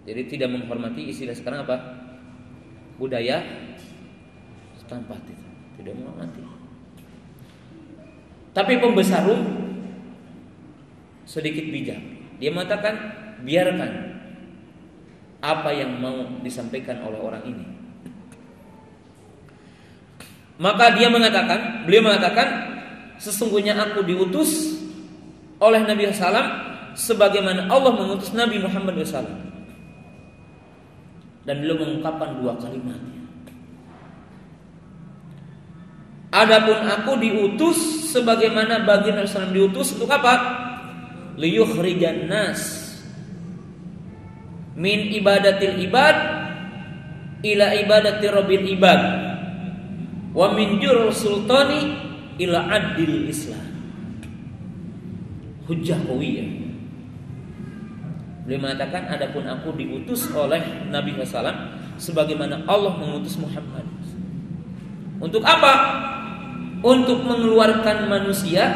S3: Jadi tidak menghormati, istilah sekarang apa? Budaya setempat itu, tidak menghormati. Tapi pembesar Rum sedikit bijak. Dia mengatakan, biarkan apa yang mau disampaikan oleh orang ini. Maka beliau mengatakan, sesungguhnya aku diutus oleh Nabi SAW sebagaimana Allah mengutus Nabi Muhammad SAW. Dan beliau mengungkapkan dua kalimat. Adapun aku diutus sebagaimana baginda Rasulullah diutus untuk apa? Liyukhrijan nas min ibadatil ibad ila ibadati rabbil ibad wa min jurul sultani ila adil Islam. Hujjah qawiyah. Beliau mengatakan, adapun aku diutus oleh Nabi SAW sebagaimana Allah mengutus Muhammad. Untuk apa? Untuk mengeluarkan manusia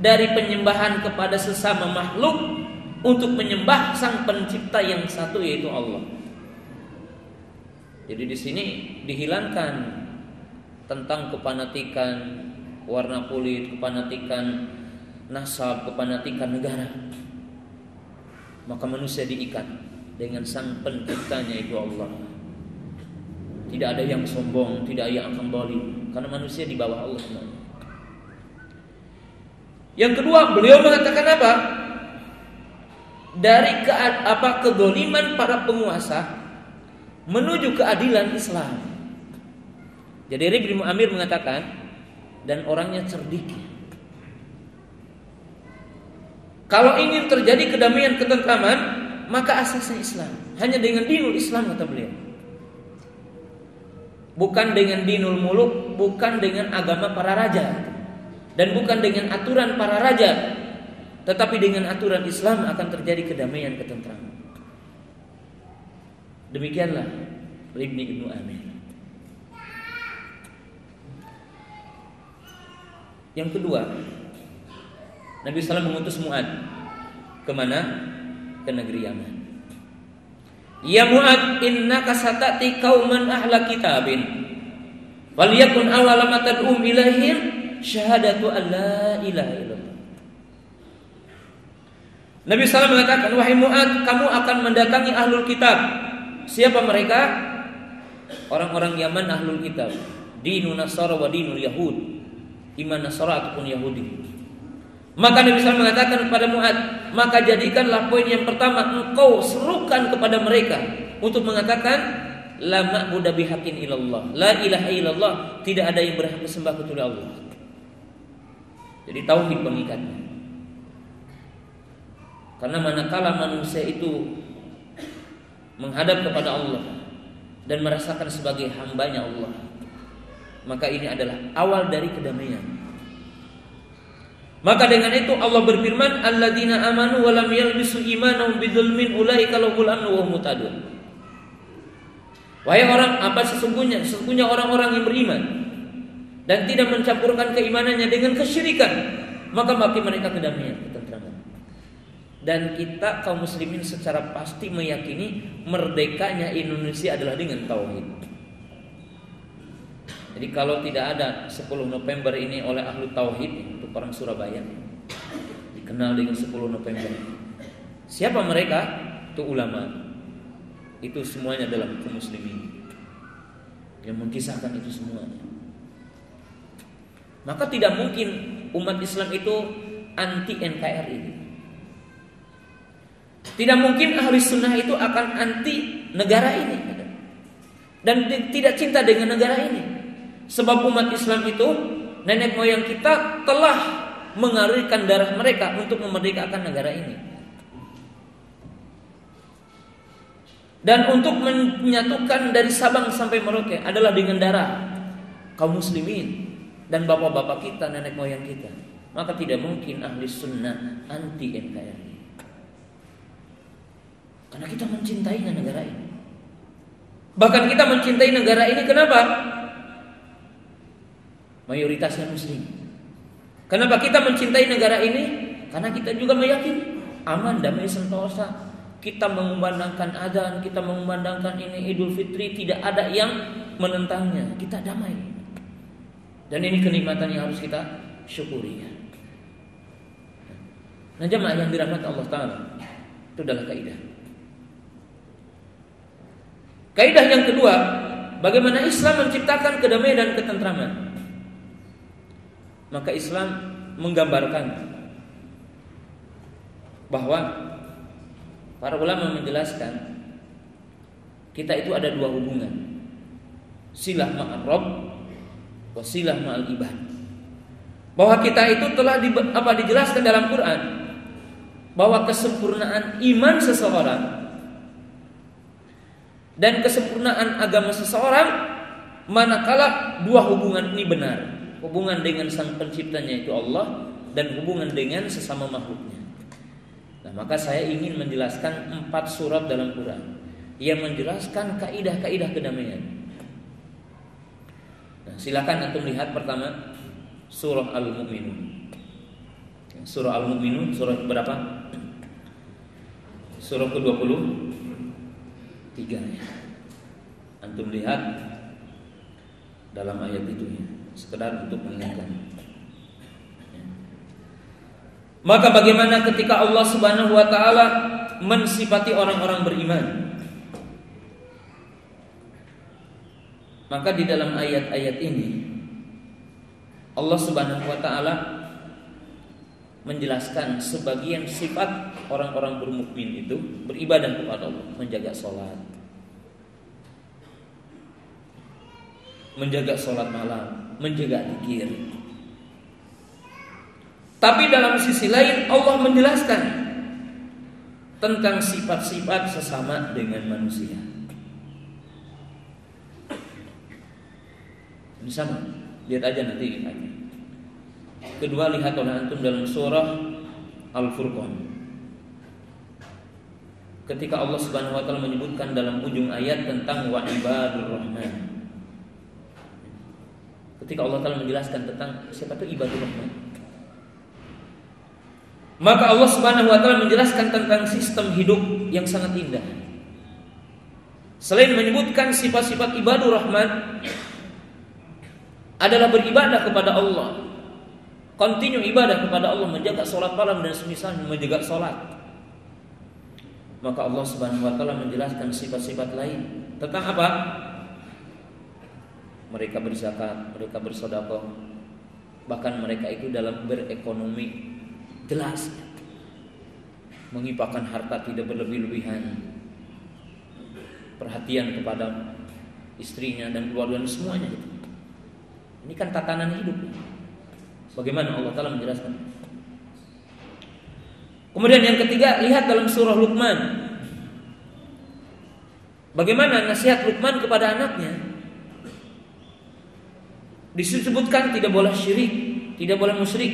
S3: dari penyembahan kepada sesama makhluk untuk menyembah Sang Pencipta yang satu, yaitu Allah. Jadi di sini dihilangkan tentang kepanatikan warna kulit, kepanatikan nasab, kepanatikan negara. Maka manusia diikat dengan Sang Penciptanya, yaitu Allah. Tidak ada yang sombong, tidak ada yang kembali, karena manusia di bawah Allah semuanya. Yang kedua, beliau mengatakan apa? Dari kedoliman para penguasa menuju keadilan Islam. Jadi Ibnu Amir mengatakan, dan orangnya cerdik. Kalau ingin terjadi kedamaian ketentraman, maka asasnya Islam. Hanya dengan dinul Islam, kata beliau. Bukan dengan dinul muluk, bukan dengan agama para raja, dan bukan dengan aturan para raja, tetapi dengan aturan Islam akan terjadi kedamaian ketentraman. Demikianlah Ibnu Amir. Yang kedua, Nabi SAW mengutus Mu'ad kemana? Ke negeri Yaman. Ya Mu'ad, innaka satati qauman ahla kitabin, falyakun awwala ma tad'um ilaihim syahadatu an la ilaha illallah. Nabi SAW mengatakan, wahai Mu'ad, kamu akan mendatangi ahlul kitab. Siapa mereka? Orang-orang Yaman ahlul kitab. Dinun Nasara wa dinul Yahud. Iman Nasara ataupun Yahudi. Maka Nabi SAW mengatakan kepada Mu'ad, maka jadikanlah poin yang pertama, engkau serukan kepada mereka untuk mengatakan la ma'budu bihaqqin illallah, la ilaha illallah, tidak ada yang berhak disembah kecuali Allah. Jadi tauhid pengikatnya. Karena manakala manusia itu menghadap kepada Allah dan merasakan sebagai hambanya Allah, maka ini adalah awal dari kedamaian. Maka dengan itu Allah berfirman, alladzina amanu wa lam yalbisu imanahum bidzulmin ulaika lahumul amnu wa hum muhtadun. Wahai orang, sesungguhnya orang-orang yang beriman dan tidak mencampurkan keimanannya dengan kesyirikan, maka bagi mereka kedamaian, ketentraman. Dan kita kaum muslimin secara pasti meyakini merdekanya Indonesia adalah dengan tauhid. Jadi kalau tidak ada 10 November ini oleh ahlu tauhid, untuk orang Surabaya dikenal dengan 10 November. Siapa mereka? Itu ulama. Itu semuanya dalam kaum muslimin yang mengkisahkan itu semuanya. Maka tidak mungkin umat Islam itu anti NKRI. Tidak mungkin ahli sunnah itu akan anti negara ini dan tidak cinta dengan negara ini. Sebab umat Islam itu, nenek moyang kita telah mengalirkan darah mereka untuk memerdekakan negara ini. Dan untuk menyatukan dari Sabang sampai Merauke adalah dengan darah kaum muslimin dan bapak-bapak kita, nenek moyang kita. Maka tidak mungkin ahli sunnah anti NKRI. Karena kita mencintainya negara ini. Bahkan kita mencintai negara ini, kenapa? Mayoritasnya muslim. Kenapa kita mencintai negara ini? Karena kita juga meyakini aman, damai, sentosa. Kita mengumandangkan adzan, kita mengumandangkan ini Idul Fitri, tidak ada yang menentangnya. Kita damai. Dan ini kenikmatan yang harus kita syukuri. Nah, jemaah yang dirahmati Allah Ta'ala, itu adalah kaidah. Kaidah yang kedua, bagaimana Islam menciptakan kedamaian dan ketentraman. Maka Islam menggambarkan bahwa para ulama menjelaskan kita itu ada dua hubungan, silah ma'al Rabb wa silah ma'al ibad. Bahwa kita itu telah dijelaskan dalam Quran bahwa kesempurnaan iman seseorang dan kesempurnaan agama seseorang manakala dua hubungan ini benar. Hubungan dengan sang penciptanya itu Allah, dan hubungan dengan sesama makhluknya. Nah, maka saya ingin menjelaskan 4 surat dalam Quran yang menjelaskan kaidah-kaidah kedamaian. Nah, silakan antum lihat pertama surah Al-Mu'minun. Surah Al-Mu'minun surah berapa? Surah ke-23 ya. Antum lihat dalam ayat itu ya, sekedar untuk mengingatkan. Maka bagaimana ketika Allah Subhanahu wa taala mensifati orang-orang beriman? Maka di dalam ayat-ayat ini Allah Subhanahu wa taala menjelaskan sebagian sifat orang-orang bermukmin itu beribadah kepada Allah, menjaga salat, menjaga salat malam, menjaga zikir. Tapi dalam sisi lain Allah menjelaskan tentang sifat-sifat sesama dengan manusia. Ini sama, lihat aja nanti. Kedua, lihat oleh antum dalam surah Al-Furqan. Ketika Allah Subhanahu wa taala menyebutkan dalam ujung ayat tentang wa ibadur rahman. Ketika Allah Taala menjelaskan tentang siapa itu ibadur rahman, maka Allah Subhanahu wa taala menjelaskan tentang sistem hidup yang sangat indah. Selain menyebutkan sifat-sifat ibadur rahman adalah beribadah kepada Allah, kontinu ibadah kepada Allah, menjaga salat malam dan semisalnya, menjaga salat. Maka Allah Subhanahu wa taala menjelaskan sifat-sifat lain tentang apa? Mereka berzakat, mereka bersedekah, bahkan mereka itu dalam berekonomi jelas, mengimpakkan harta tidak berlebih-lebihan, perhatian kepada istrinya dan keluarga semuanya gitu. Ini kan tatanan hidup. Bagaimana Allah Taala menjelaskan? Kemudian yang ketiga, lihat dalam surah Luqman. Bagaimana nasihat Luqman kepada anaknya? Disebutkan tidak boleh syirik, tidak boleh musyrik,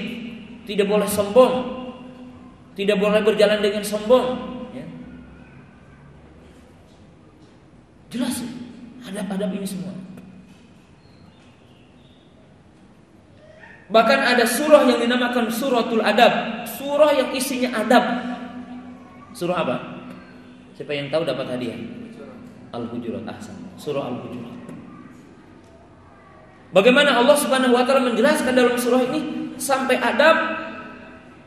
S3: tidak boleh sombong, tidak boleh berjalan dengan sombong. Ya. Jelas, adab-adab ini semua. Bahkan ada surah yang dinamakan suratul adab, surah yang isinya adab. Surah apa? Siapa yang tahu dapat hadiah? Al-Hujurat. Ahsan. Surah Al-Hujurat. Bagaimana Allah Subhanahu wa taala menjelaskan dalam surah ini sampai adab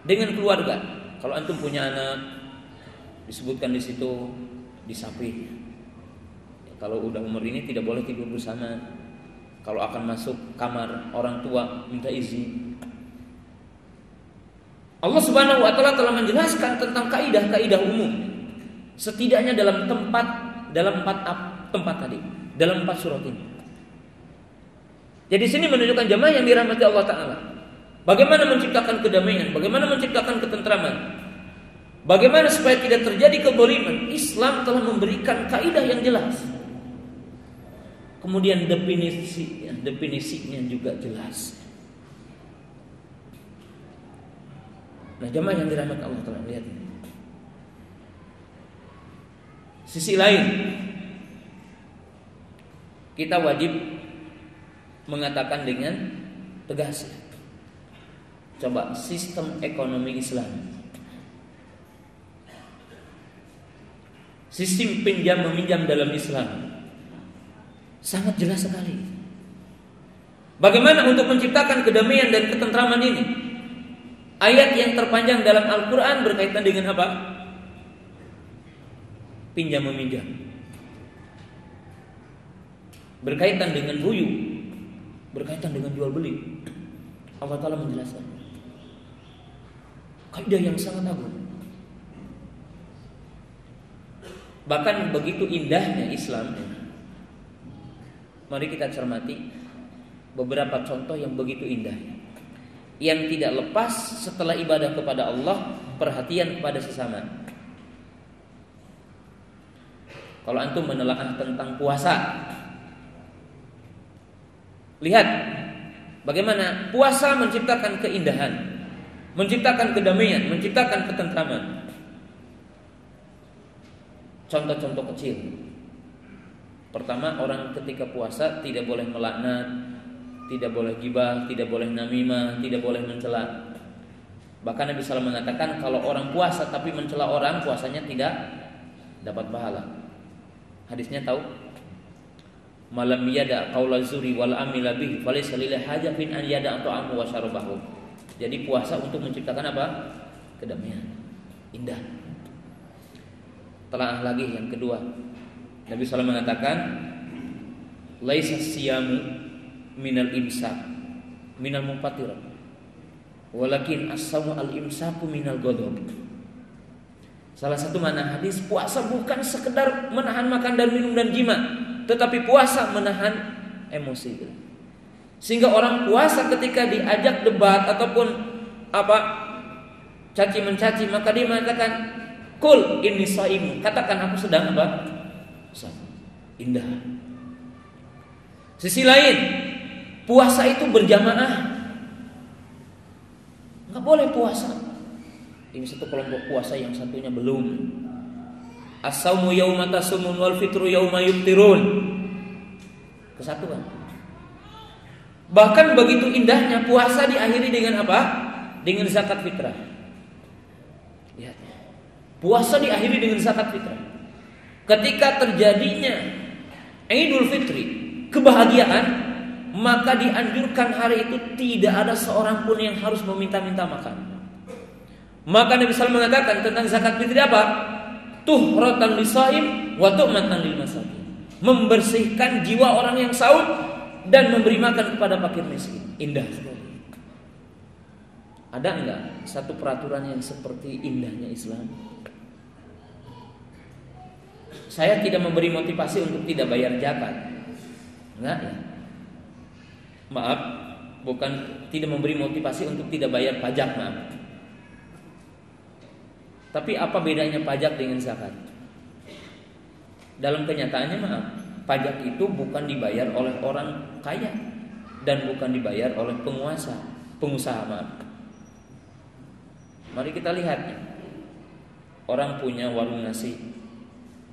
S3: dengan keluarga. Kalau antum punya anak, disebutkan di situ disapi. Kalau udah umur ini tidak boleh tidur bersama. Kalau akan masuk kamar orang tua minta izin. Allah Subhanahu wa taala telah menjelaskan tentang kaidah-kaidah umum. Setidaknya dalam empat tempat tadi, dalam 4 surat ini. Jadi sini menunjukkan jemaah yang dirahmati Allah Taala. Bagaimana menciptakan kedamaian, bagaimana menciptakan ketentraman, bagaimana supaya tidak terjadi kezaliman. Islam telah memberikan kaidah yang jelas. Kemudian definisinya juga jelas. Nah, jemaah yang dirahmati Allah Taala, lihat ini. Sisi lain, kita wajib mengatakan dengan tegas. Coba sistem ekonomi Islam, sistem pinjam meminjam dalam Islam sangat jelas sekali. Bagaimana untuk menciptakan kedamaian dan ketentraman ini? Ayat yang terpanjang dalam Al-Quran berkaitan dengan apa? Pinjam meminjam, berkaitan dengan buyu, berkaitan dengan jual beli. Allah Ta'ala menjelaskan kaidah yang sangat agung. Bahkan begitu indahnya Islam. Mari kita cermati beberapa contoh yang begitu indah, yang tidak lepas setelah ibadah kepada Allah, perhatian kepada sesama. Kalau antum menelaah tentang puasa, lihat bagaimana puasa menciptakan keindahan, menciptakan kedamaian, menciptakan ketentraman. Contoh-contoh kecil. Pertama, orang ketika puasa tidak boleh melaknat, tidak boleh gibah, tidak boleh namimah, tidak boleh mencela. Bahkan Nabi SAW mengatakan kalau orang puasa tapi mencela orang, puasanya tidak dapat pahala. Hadisnya tahu? Malam yada qaula zuri wal amila bihi falaysa lillahi hajatin an yada ta'amu wa syarabahu. Jadi puasa untuk menciptakan apa? Kedamaian, indah. Telaah lagi yang kedua. Nabi SAW mengatakan laisa siyamu minal imsak minal mufatir walakin as-sawmu al-imsaku minal ghadab. Salah satu makna hadis, puasa bukan sekedar menahan makan dan minum dan jima, tetapi puasa menahan emosi. Sehingga orang puasa ketika diajak debat ataupun caci mencaci, maka dia mengatakan kul inni shaimun, katakan aku sedang indah. Sisi lain, puasa itu berjamaah. Enggak boleh puasa. Ini satu kelompok puasa, yang satunya belum. As-saumu yauma tasumun wal fitru yauma yuftirun. Kesatuan. Bahkan begitu indahnya puasa diakhiri dengan apa? Dengan zakat fitrah. Lihat. Puasa diakhiri dengan zakat fitrah. Ketika terjadinya Idul Fitri, kebahagiaan, maka dianjurkan hari itu tidak ada seorang pun yang harus meminta-minta makan. Maka Nabi SAW mengatakan tentang zakat fitri apa? Tuhratan lisaim wa tu'matan lil masakin. Membersihkan jiwa orang yang saum dan memberi makan kepada fakir miskin. Indah sekali. Ada enggak satu peraturan yang seperti indahnya Islam? Saya tidak memberi motivasi untuk tidak bayar zakat. Enggak ya? Maaf, bukan tidak memberi motivasi untuk tidak bayar pajak, maaf. Tapi apa bedanya pajak dengan zakat? Dalam kenyataannya, maaf, pajak itu bukan dibayar oleh orang kaya dan bukan dibayar oleh pengusaha, maaf. Mari kita lihat. Orang punya warung nasi,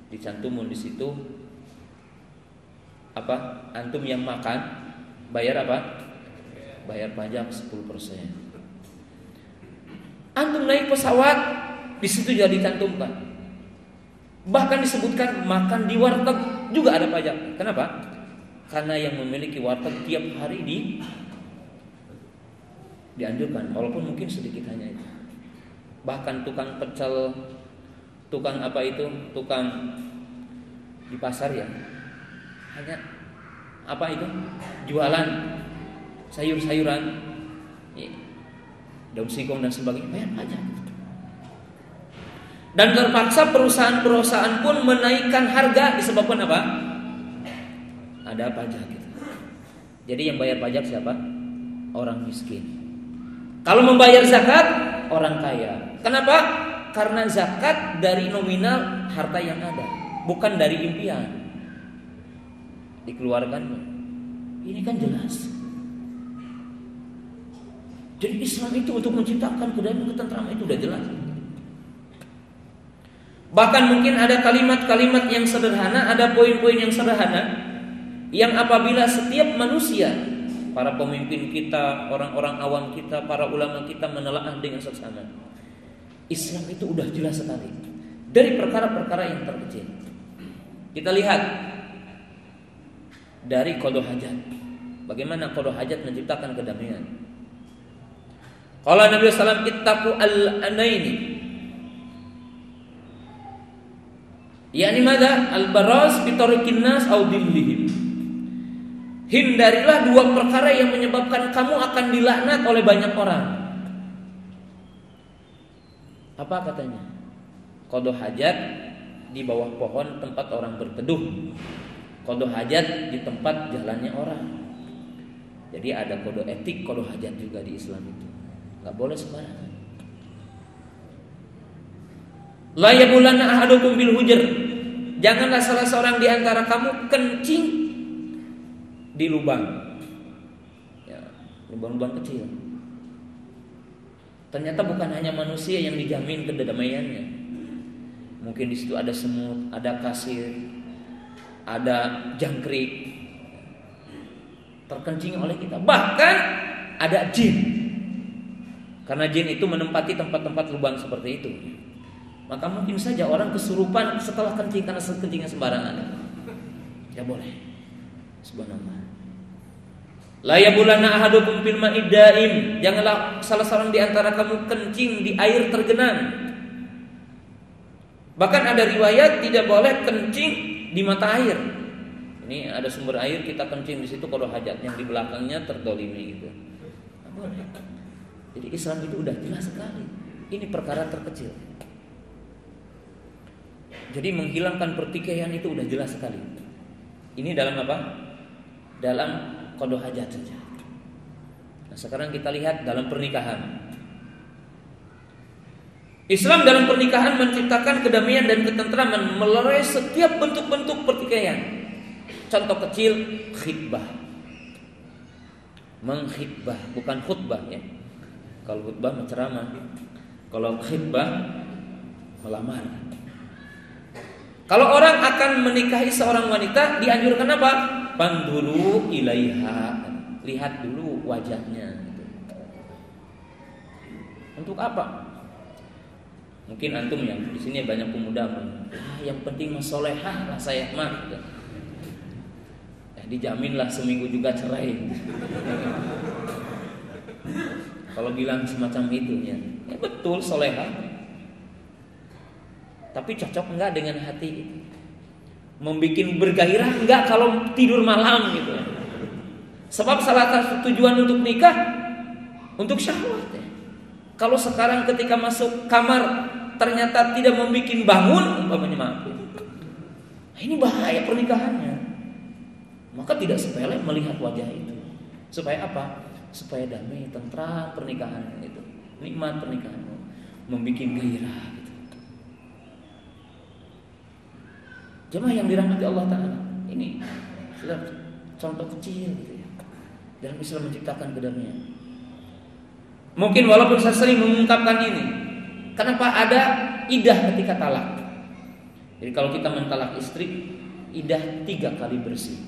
S3: dicantumun di situ apa? Antum yang makan bayar apa? Bayar pajak 10%. Antum naik pesawat, di situ jadi dicantumkan. Bahkan disebutkan makan di warteg juga ada pajak. Kenapa? Karena yang memiliki warteg tiap hari dianjurkan, walaupun mungkin sedikit hanya itu. Bahkan tukang pecel, tukang tukang di pasar ya, hanya jualan sayur-sayuran, daun singkong dan sebagainya, bayar pajak. Dan terpaksa perusahaan-perusahaan pun menaikkan harga disebabkan apa? Ada pajak gitu. Jadi yang bayar pajak siapa? Orang miskin. Kalau membayar zakat, orang kaya. Kenapa? Karena zakat dari nominal harta yang ada, bukan dari impian. Dikeluarkan. Ini kan jelas. Jadi Islam itu untuk menciptakan kedamaian, ketentraman, itu udah jelas. Bahkan mungkin ada kalimat-kalimat yang sederhana, ada poin-poin yang sederhana, yang apabila setiap manusia, para pemimpin kita, orang-orang awam kita, para ulama kita menelaah dengan seksama, Islam itu udah jelas sekali. Dari perkara-perkara yang terkecil, kita lihat dari qada hajat. Bagaimana qada hajat menciptakan kedamaian? Qala Nabi sallallahu alaihi wasallam, ittaqu al-anaini. Yani mada? Al-baras fi tariqin nas aw dillihim. Hindarilah dua perkara yang menyebabkan kamu akan dilaknat oleh banyak orang. Apa katanya? Qada hajat di bawah pohon tempat orang berteduh. Qada hajat di tempat jalannya orang. Jadi ada qada etik, qada hajat juga di Islam itu. Enggak boleh sembarangan. La yabulanna ahadukum bil hujr. janganlah salah seorang di antara kamu kencing di lubang, ya, lubang-lubang kecil. Ternyata bukan hanya manusia yang dijamin kedamaiannya. Mungkin di situ ada semut, ada kasir, ada jangkrik, terkencing oleh kita. Bahkan ada jin, karena jin itu menempati tempat-tempat lubang seperti itu. Maka mungkin saja orang kesurupan setelah kencing karena kencingnya sembarangan. Ya boleh. Subhanallah. La yabulanna ahadukum fil ma'id daim. Janganlah salah seorang di antara kamu kencing di air tergenang. Bahkan ada riwayat tidak boleh kencing di mata air. Ini ada sumber air, kita kencing di situ kalau hajat, yang di belakangnya terdolimi gitu. Nah, boleh. Jadi Islam itu udah jelas sekali. Ini perkara terkecil. Jadi menghilangkan pertikaian itu udah jelas sekali. Ini dalam apa? Dalam qada hajat saja. Nah, sekarang kita lihat dalam pernikahan. Islam dalam pernikahan menciptakan kedamaian dan ketentraman melerai setiap bentuk-bentuk pertikaian. Contoh kecil, khitbah. Mengkhitbah, bukan khutbah ya. Kalau khutbah menceramah. Kalau khitbah melamar. Kalau orang akan menikahi seorang wanita, dianjurkan apa? Pandulu ilaiha, lihat dulu wajahnya. Untuk apa? Mungkin antum yang di sini banyak pemuda, yang penting mah solehah lah saya mah. Ya, dijaminlah seminggu juga cerai. Kalau bilang semacam itu ya betul solehah. Tapi cocok enggak dengan hati? Membikin bergairah enggak kalau tidur malam gitu? Sebab salah satu tujuan untuk nikah untuk syahwat ya. Kalau sekarang ketika masuk kamar ternyata tidak membikin bangun, umpamanya maaf ya. Ini bahaya pernikahannya. Maka tidak sepele melihat wajah itu. Supaya apa? Supaya damai, tentram pernikahannya itu. Nikmat pernikahannya. Membikin gairah gitu. Jemaah yang dirahmati Allah Ta'ala, ini sudah contoh kecil gitu ya. Dalam Islam menciptakan kedamaian. Mungkin walaupun saya sering mengungkapkan ini, kenapa ada idah ketika talak? Jadi kalau kita mentalak istri, idah 3 kali bersih.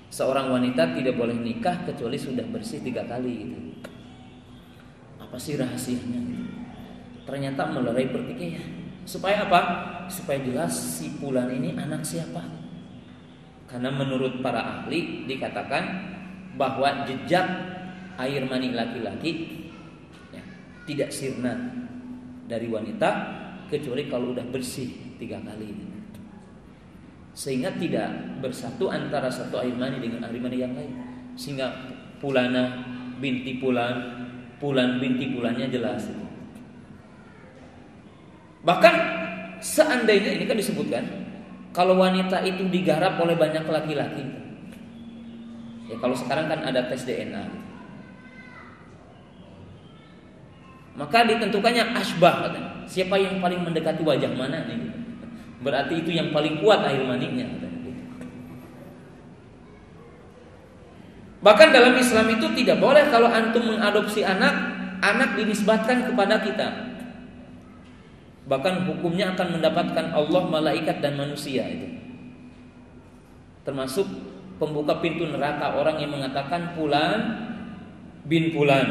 S3: Seorang wanita tidak boleh nikah kecuali sudah bersih 3 kali gitu. Apa sih rahasianya? Ternyata melerai pertikaian. Supaya apa? Supaya jelas si fulan ini anak siapa. Karena menurut para ahli dikatakan bahwa jejak air mani laki-laki ya, tidak sirna dari wanita kecuali kalau udah bersih 3 kali. Sehingga tidak bersatu antara satu air mani dengan air mani yang lain. Sehingga fulana binti fulan, fulan binti fulannya jelas. Bahkan seandainya ini kan disebutkan kalau wanita itu digarap oleh banyak laki-laki. Ya kalau sekarang kan ada tes DNA. Maka ditentukannya asbah katanya. Siapa yang paling mendekati wajah mana nih? Berarti itu yang paling kuat air maninya katanya. Bahkan dalam Islam itu tidak boleh kalau antum mengadopsi anak dinisbatkan kepada kita. Bahkan hukumnya akan mendapatkan Allah, malaikat dan manusia itu. Termasuk pembuka pintu neraka orang yang mengatakan fulan bin fulan,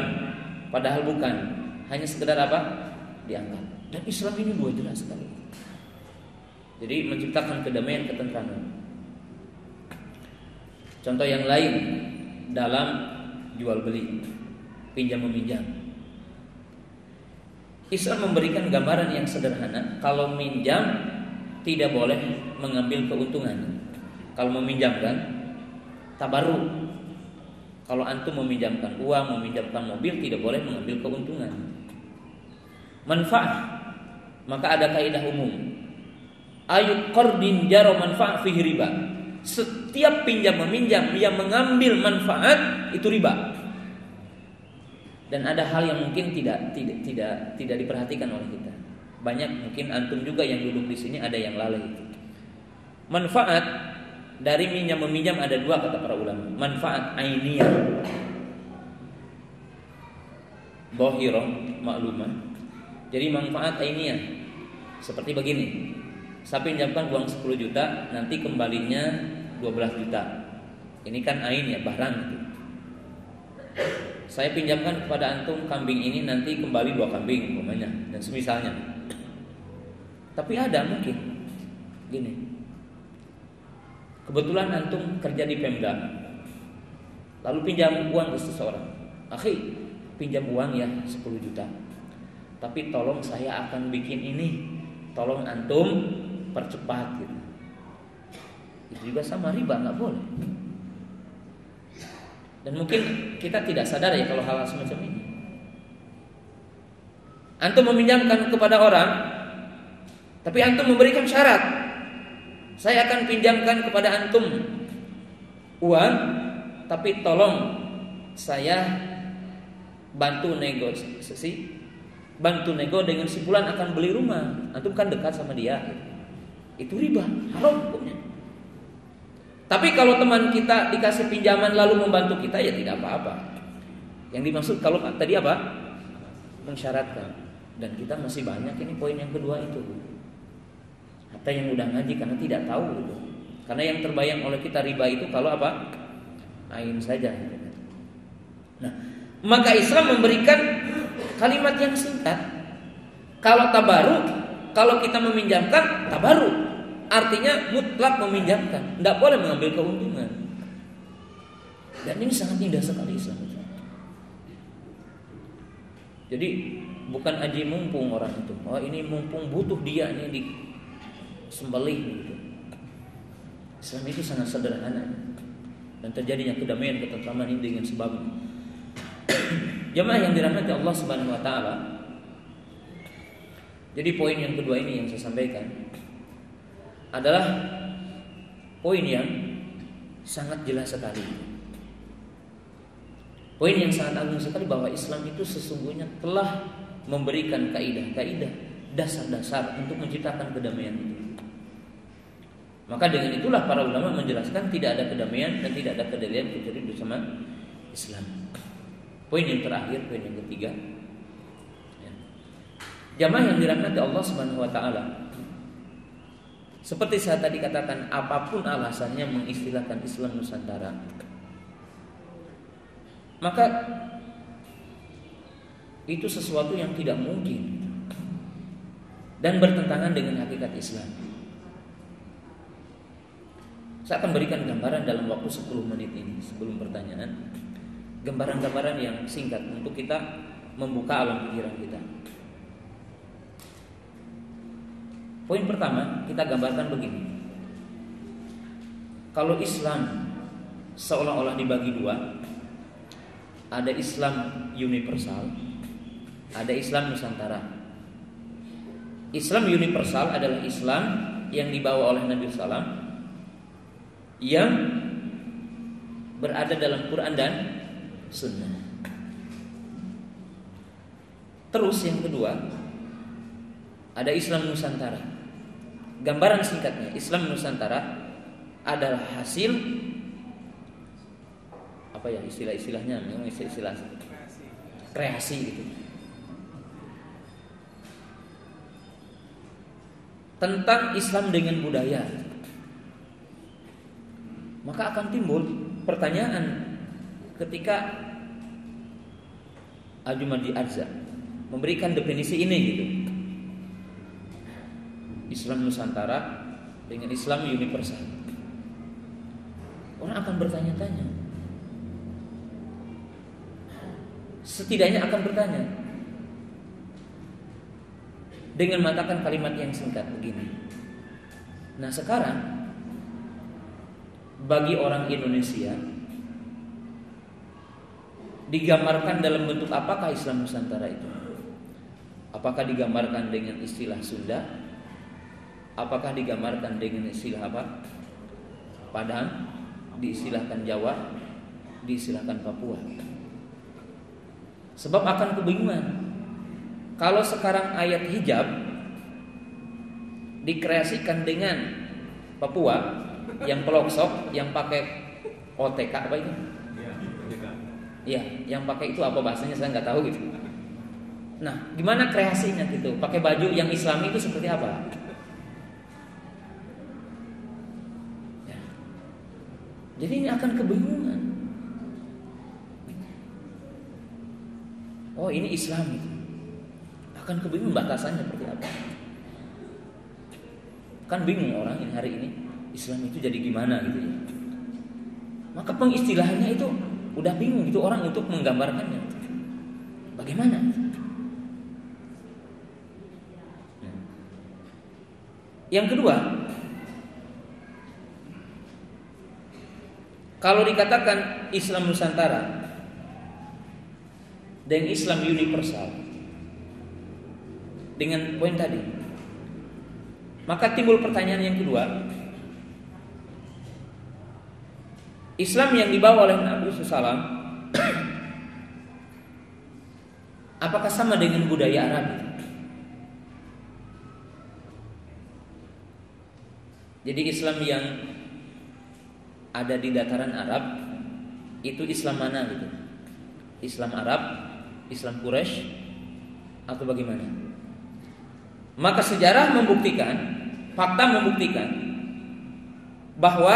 S3: padahal bukan, hanya sekedar apa? Diangkat. Dan Islam ini dua jelas sekali. Jadi menciptakan kedamaian, ketentraman. Contoh yang lain dalam jual beli, pinjam meminjam. Islam memberikan gambaran yang sederhana. Kalau minjam tidak boleh mengambil keuntungan. Kalau meminjamkan tabarruk. Kalau antum meminjamkan uang, meminjamkan mobil, tidak boleh mengambil keuntungan. Manfaat, maka ada kaidah umum. Ayu qardin jaro manfaat fihi riba. Setiap pinjam meminjam yang mengambil manfaat itu riba. Dan ada hal yang mungkin tidak diperhatikan oleh kita. banyak mungkin antum juga yang duduk di sini ada yang lalai. Manfaat dari meminjam ada dua kata para ulama. Manfaat ainiyah, dhahirah, maklumah. Jadi manfaat ainiyah seperti begini. Saya pinjamkan uang 10 juta, nanti kembalinya 12 juta. Ini kan ain ya, barang itu. Saya pinjamkan kepada antum kambing ini, nanti kembali 2 kambing umpamanya dan semisalnya. Tapi ada mungkin gini. Kebetulan antum kerja di Pemda, lalu pinjam uang ke seseorang. Akhi, pinjam uang ya 10 juta. Tapi tolong saya akan bikin ini, tolong antum percepat gitu. Itu juga sama riba, nggak boleh. Dan mungkin kita tidak sadar ya kalau hal semacam ini. Antum meminjamkan kepada orang, tapi antum memberikan syarat. Saya akan pinjamkan kepada antum uang, tapi tolong saya bantu negosiasi, bantu nego dengan si fulan akan beli rumah. Antum kan dekat sama dia. Itu riba, haram hukumnya. Tapi kalau teman kita dikasih pinjaman lalu membantu kita, ya tidak apa-apa. Yang dimaksud kalau tadi apa? Mensyaratkan. Dan kita masih banyak ini poin yang kedua itu. Hatta yang udah ngaji karena tidak tahu itu. Karena yang terbayang oleh kita riba itu kalau apa? Ain saja. Nah, maka Islam memberikan kalimat yang singkat. Kalau tabaruk, kalau kita meminjamkan tabaruk. Artinya mutlak meminjamkan, tidak boleh mengambil keuntungan. Dan ini sangat indah sekali Islam. Jadi bukan aji mumpung orang itu. Oh ini mumpung butuh dia ini disembelih gitu. Islam itu sangat sederhana dan terjadinya kedamaian ketentraman ini dengan sebab ini. Jemaah yang dirahmati Allah Subhanahu wa taala. Jadi poin yang kedua ini yang saya sampaikan adalah poin yang sangat jelas sekali. Poin yang sangat agung sekali bahwa Islam itu sesungguhnya telah memberikan kaidah-kaidah, dasar-dasar untuk menciptakan kedamaian itu. Maka dengan itulah para ulama menjelaskan tidak ada kedamaian dan tidak ada kedamaian kecuali bersama Islam. Poin yang terakhir, poin yang ketiga. Jamaah yang dirahmati Allah Subhanahu wa taala. Seperti saya tadi katakan, apapun alasannya mengistilahkan Islam Nusantara, maka itu sesuatu yang tidak mungkin dan bertentangan dengan hakikat Islam. Saya akan berikan gambaran dalam waktu 10 menit ini sebelum pertanyaan. Gambaran-gambaran yang singkat untuk kita membuka alam pikiran kita. Poin pertama kita gambarkan begini. Kalau Islam seolah-olah dibagi dua, ada Islam universal, ada Islam Nusantara. Islam universal adalah Islam yang dibawa oleh Nabi SAW, yang berada dalam Quran dan Sunnah. Terus yang kedua, ada Islam Nusantara. Gambaran singkatnya, Islam Nusantara adalah hasil apa ya istilah-istilahnya, memang istilah kreasi gitu. Tentang Islam dengan budaya. Maka akan timbul pertanyaan ketika Al-Jumadi Arza memberikan definisi ini gitu. Islam Nusantara dengan Islam universal. Orang akan bertanya-tanya. Setidaknya akan bertanya dengan mengatakan kalimat yang singkat begini. Nah sekarang bagi orang Indonesia digambarkan dalam bentuk apakah Islam Nusantara itu? Apakah digambarkan dengan istilah Sunda? Apakah digambarkan dengan istilah apa? Padang, diistilahkan Jawa, diistilahkan Papua. Sebab akan kebingungan. Kalau sekarang ayat hijab dikreasikan dengan Papua yang pelosok, yang pakai OTK apa itu? Iya, yang pakai itu apa bahasanya saya nggak tahu gitu. Nah, gimana kreasinya gitu? Pakai baju yang Islami itu seperti apa? Ya. Jadi ini akan kebingungan. Oh, ini Islam itu. Akan kebingungan batasannya seperti apa? Kan bingung orang ini hari ini Islam itu jadi gimana gitu ya. Maka pengistilahannya itu udah bingung gitu orang untuk menggambarkannya. Bagaimana? Yang kedua, kalau dikatakan Islam Nusantara dan Islam universal dengan poin tadi, maka timbul pertanyaan yang kedua, Islam yang dibawa oleh Nabi SAW apakah sama dengan budaya Arab? Jadi Islam yang ada di dataran Arab itu Islam mana gitu? Islam Arab, Islam Quraisy, atau bagaimana? Maka sejarah membuktikan, fakta membuktikan bahwa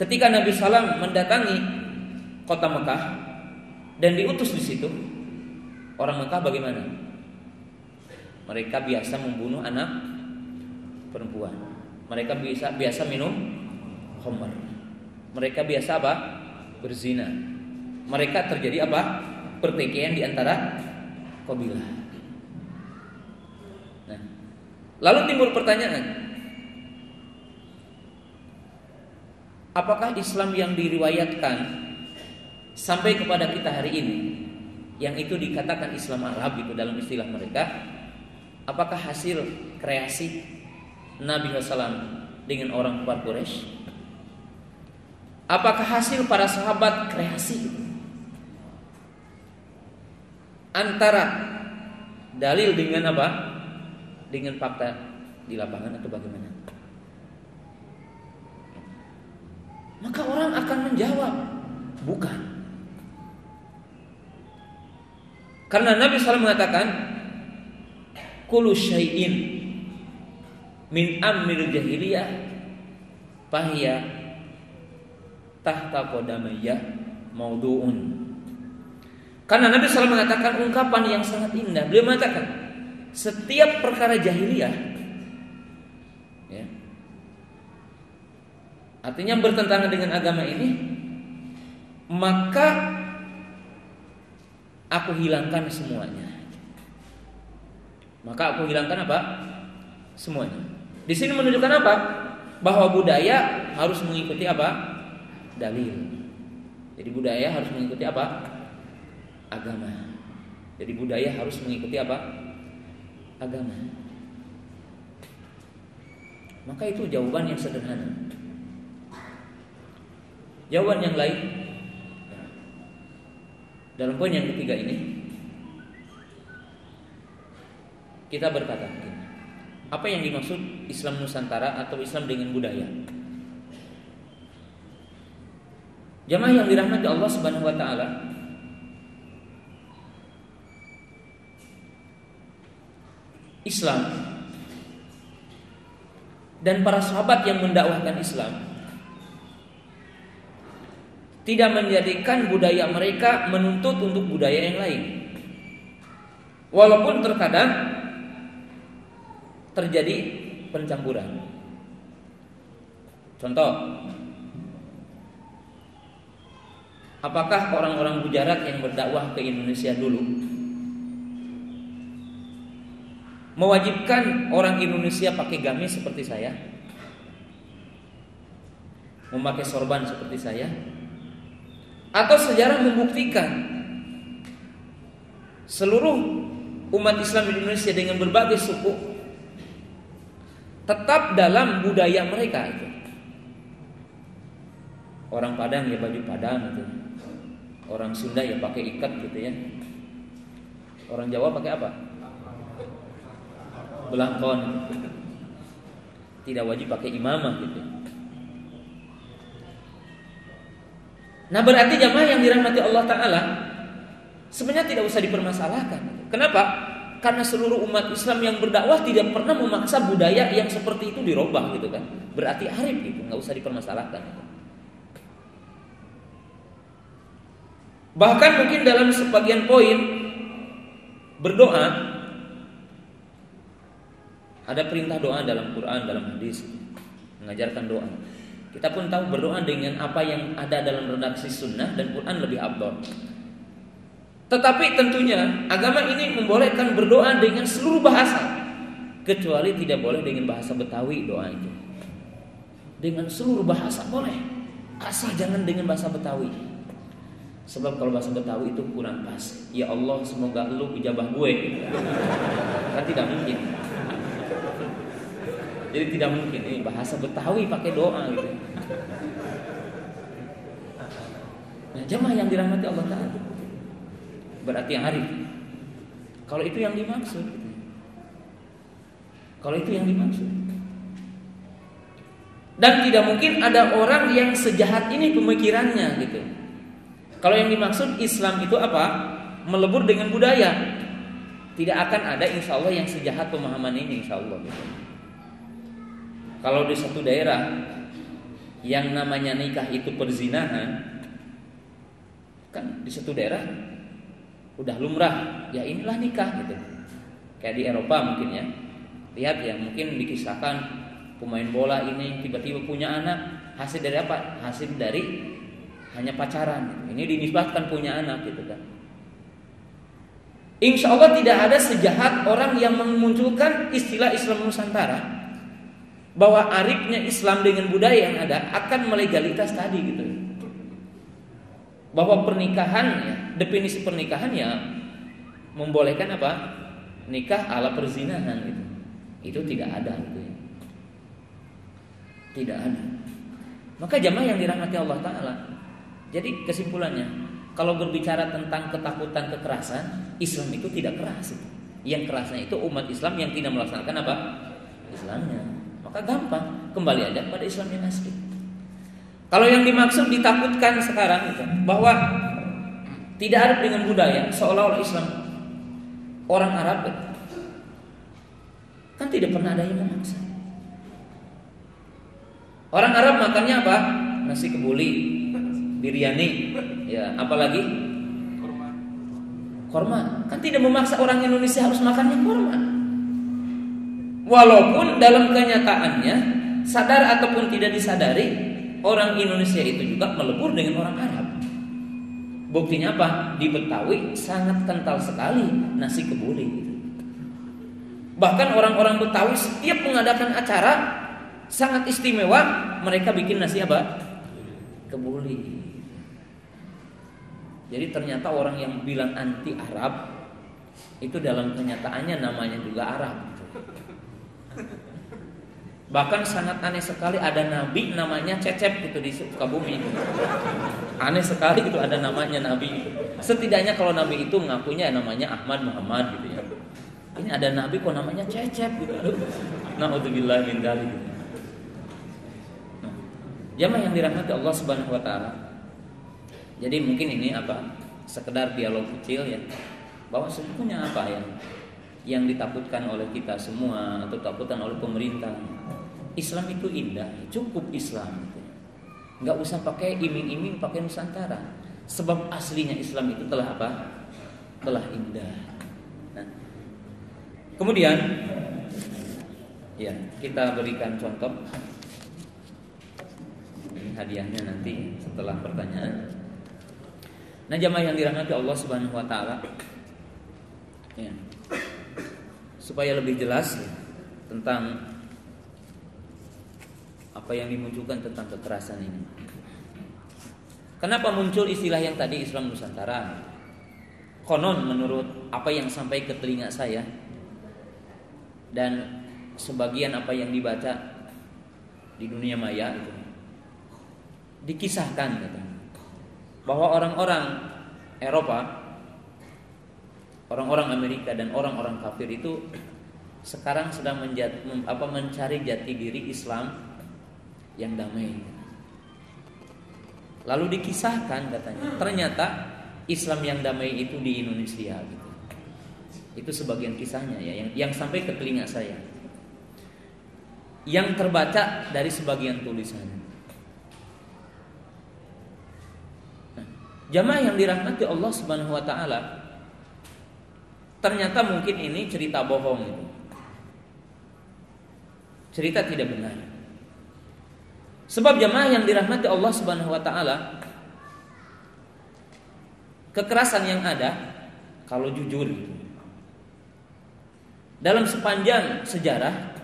S3: ketika Nabi SAW mendatangi kota Mekah dan diutus di situ, orang Mekah bagaimana? Mereka biasa membunuh anak perempuan. Mereka biasa minum khamr. Mereka biasa apa? Berzina. Mereka terjadi apa? Pertikaian di antara kabilah. Nah, lalu timbul pertanyaan, apakah Islam yang diriwayatkan sampai kepada kita hari ini, yang itu dikatakan Islam Arab itu dalam istilah mereka, apakah hasil kreasi Nabi SAW dengan orang kafir Quraisy? Apakah hasil para sahabat kreasi antara dalil dengan apa? Dengan fakta di lapangan atau bagaimana? Maka orang akan menjawab, bukan. Karena Nabi SAW mengatakan, kullu syai'in min amril jahiliyah fahiya tahta qadamayya maudu'un. Karena Nabi SAW mengatakan ungkapan yang sangat indah. Beliau mengatakan, setiap perkara jahiliyah, ya, artinya bertentangan dengan agama ini, maka aku hilangkan semuanya. Maka aku hilangkan apa? Semuanya. Di sini menunjukkan apa? Bahwa budaya harus mengikuti apa? Dalil. Jadi budaya harus mengikuti apa? Agama. Jadi budaya harus mengikuti apa? Agama. Maka itu jawaban yang sederhana. Jawaban yang lain dalam poin yang ketiga ini, kita berkata, apa yang dimaksud Islam Nusantara atau Islam dengan budaya? Jamaah yang dirahmati Allah Subhanahu wa taala, Islam dan para sahabat yang mendakwahkan Islam tidak menjadikan budaya mereka menuntut untuk budaya yang lain. Walaupun terkadang terjadi pencampuran. Contoh, apakah orang-orang Gujarat yang berdakwah ke Indonesia dulu mewajibkan orang Indonesia pakai gamis seperti saya, memakai sorban seperti saya? Atau sejarah membuktikan seluruh umat Islam di Indonesia dengan berbagai suku tetap dalam budaya mereka itu. Orang Padang ya baju Padang gitu. Orang Sunda ya pakai ikat gitu ya. Orang Jawa pakai apa? belangkon. Tidak wajib pakai imamah gitu. Nah, berarti jamaah yang dirahmati Allah Ta'ala sebenarnya tidak usah dipermasalahkan. Kenapa? Karena seluruh umat Islam yang berdakwah tidak pernah memaksa budaya yang seperti itu dirubah gitu kan. Berarti arif gitu, nggak usah dipermasalahkan gitu. Bahkan mungkin dalam sebagian poin berdoa, ada perintah doa dalam Quran, dalam hadis, mengajarkan doa. Kita pun tahu berdoa dengan apa yang ada dalam redaksi sunnah dan Quran lebih afdal. Tetapi tentunya agama ini membolehkan berdoa dengan seluruh bahasa, kecuali tidak boleh dengan bahasa Betawi doa itu. Dengan seluruh bahasa boleh, asal jangan dengan bahasa Betawi. Sebab kalau bahasa Betawi itu kurang pas. Ya Allah, semoga lu ijabah gue. Kan tidak mungkin. Jadi tidak mungkin ini bahasa Betawi pakai doa gitu. Nah, jemaah yang dirahmati Allah Ta'ala, berarti yang arif. Kalau itu yang dimaksud. Kalau itu yang dimaksud. Dan tidak mungkin ada orang yang sejahat ini pemikirannya gitu. Kalau yang dimaksud Islam itu apa? Melebur dengan budaya. Tidak akan ada insya Allah yang sejahat pemahaman ini insya Allah gitu. Kalau di satu daerah yang namanya nikah itu perzinahan, kan di satu daerah udah lumrah, ya inilah nikah gitu. Kayak di Eropa mungkin ya. Lihat ya, mungkin dikisahkan pemain bola ini tiba-tiba punya anak, hasil dari apa? Hasil dari hanya pacaran. Ini dinisbatkan punya anak gitu kan. Insya Allah tidak ada sejahat orang yang memunculkan istilah Islam Nusantara, bahwa arifnya Islam dengan budaya yang ada akan melegalitas tadi gitu. Bahwa pernikahan ya, definisi pernikahan ya membolehkan apa? Nikah ala perzinahan gitu. Itu tidak ada gitu ya. Tidak ada. Maka jamaah yang dirahmati Allah Ta'ala, jadi kesimpulannya, kalau berbicara tentang ketakutan kekerasan, Islam itu tidak keras gitu. Yang kerasnya itu umat Islam yang tidak melaksanakan apa? Islamnya. Maka gampang, kembali aja pada Islam yang asli. Kalau yang dimaksud ditakutkan sekarang itu, bahwa tidak ada dengan budaya seolah-olah Islam orang Arab kan tidak pernah ada yang memaksa. Orang Arab makannya apa? Nasi kebuli, biryani, ya apalagi korma. Kan tidak memaksa orang Indonesia harus makannya korma. Walaupun dalam kenyataannya sadar ataupun tidak disadari, orang Indonesia itu juga melebur dengan orang Arab. Buktinya apa? Di Betawi sangat kental sekali nasi kebuli. Bahkan orang-orang Betawi setiap mengadakan acara sangat istimewa, mereka bikin nasi apa? Kebuli. Jadi ternyata orang yang bilang anti Arab itu dalam kenyataannya namanya juga Arab. Bahkan sangat aneh sekali ada nabi namanya Cecep gitu di Sukabumi. Aneh sekali itu ada namanya nabi. Setidaknya kalau nabi itu ngakunya namanya Ahmad Muhammad gitu ya. Ini ada nabi kok namanya Cecep gitu. Na'udzubillah min dzalik. Jamaah yang dirahmati Allah Subhanahu wa taala. Jadi mungkin ini apa? Sekedar dialog kecil ya. Bahwa sebetulnya apa ya yang ditakutkan oleh kita semua atau takutkan oleh pemerintah. Islam itu indah, cukup Islam. Enggak usah pakai iming-iming, pakai Nusantara. Sebab aslinya Islam itu telah apa? Telah indah. Nah, kemudian ya, kita berikan contoh. Ini hadiahnya nanti setelah pertanyaan. Nah, jamaah yang dirahmati Allah Subhanahu wa taala. Ya. Supaya lebih jelas ya, tentang apa yang dimunculkan tentang kekerasan ini. Kenapa muncul istilah yang tadi Islam Nusantara? Konon menurut apa yang sampai ke telinga saya dan sebagian apa yang dibaca di dunia maya itu, dikisahkan gitu, bahwa orang-orang Eropa, orang-orang Amerika dan orang-orang kafir itu sekarang sedang mencari jati diri Islam yang damai. Lalu dikisahkan katanya, ternyata Islam yang damai itu di Indonesia gitu. Itu sebagian kisahnya ya, yang sampai ke telinga saya, yang terbaca dari sebagian tulisannya. Nah, jamaah yang dirahmati Allah Subhanahu wa taala, ternyata mungkin ini cerita bohong itu. Cerita tidak benar. Sebab jamaah yang dirahmati Allah Subhanahu wa taala, kekerasan yang ada kalau jujur dalam sepanjang sejarah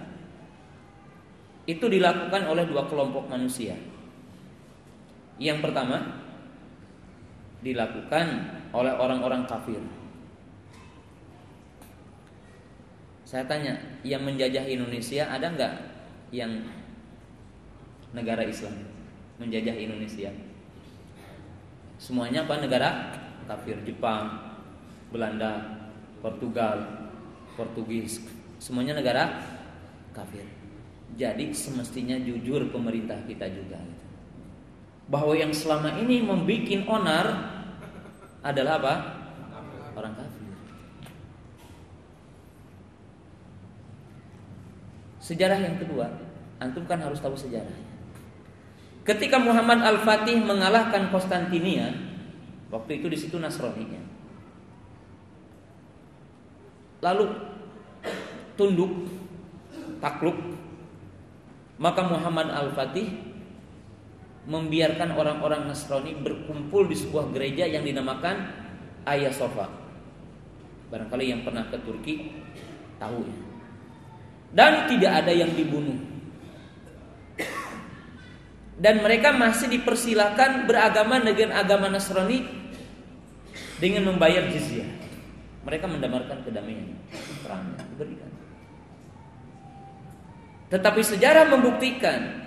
S3: itu dilakukan oleh dua kelompok manusia. Yang pertama dilakukan oleh orang-orang kafir. Saya tanya, yang menjajah Indonesia ada nggak yang negara Islam menjajah Indonesia? Semuanya apa? Negara kafir. Jepang, Belanda, Portugal, Portugis, semuanya negara kafir. Jadi semestinya jujur pemerintah kita juga, bahwa yang selama ini membuat onar adalah apa? Orang kafir. Sejarah yang kedua, antum kan harus tahu sejarah. Ketika Muhammad Al-Fatih mengalahkan Konstantinia, waktu itu di situ Nasrani, lalu tunduk, takluk, maka Muhammad Al-Fatih membiarkan orang-orang Nasrani berkumpul di sebuah gereja yang dinamakan Hagia Sophia. Barangkali yang pernah ke Turki tahu ya. Dan tidak ada yang dibunuh. Dan mereka masih dipersilakan beragama dengan agama Nasrani dengan membayar jizyah. Mereka mendamaikan kedamaian, perangnya diberikan. Tetapi sejarah membuktikan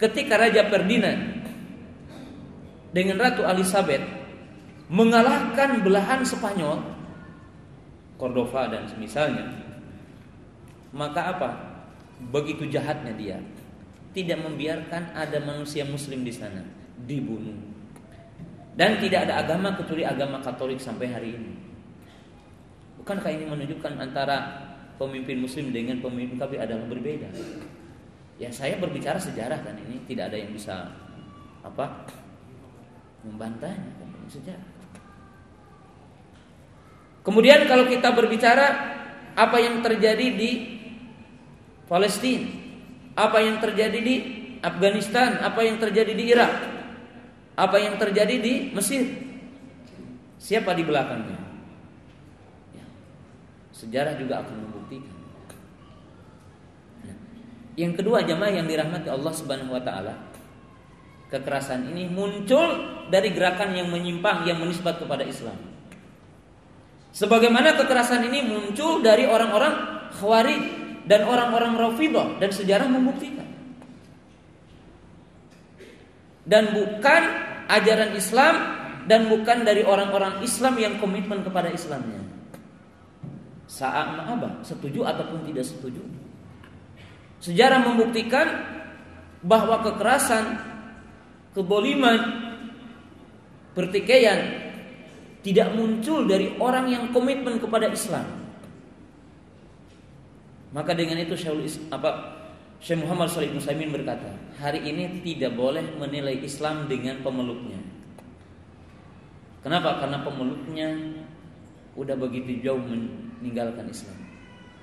S3: ketika Raja Ferdinand dengan Ratu Elizabeth mengalahkan belahan Spanyol, Cordova dan semisalnya, maka apa? Begitu jahatnya dia, tidak membiarkan ada manusia Muslim di sana dibunuh. Dan tidak ada agama kecuali agama Katolik sampai hari ini. Bukankah ini menunjukkan antara pemimpin Muslim dengan pemimpin kafir adalah berbeda? Ya, saya berbicara sejarah kan, ini tidak ada yang bisa membantahnya kan, ini sejarah. Kemudian kalau kita berbicara apa yang terjadi di Palestina, apa yang terjadi di Afghanistan, apa yang terjadi di Irak, apa yang terjadi di Mesir, siapa di belakangnya? Sejarah juga akan membuktikan. Yang kedua, jamaah yang dirahmati Allah Subhanahu wa taala, kekerasan ini muncul dari gerakan yang menyimpang yang menisbat kepada Islam. Sebagaimana kekerasan ini muncul dari orang-orang Khawarij dan orang-orang Rafidhah, dan sejarah membuktikan. Dan bukan ajaran Islam dan bukan dari orang-orang Islam yang komitmen kepada Islamnya. Sa'ama, setuju ataupun tidak setuju. Sejarah membuktikan bahwa kekerasan, keboliman, pertikaian tidak muncul dari orang yang komitmen kepada Islam. Maka dengan itu Syekh Muhammad Shalih Utsaimin berkata, hari ini tidak boleh menilai Islam dengan pemeluknya. Kenapa? Karena pemeluknya udah begitu jauh meninggalkan Islam.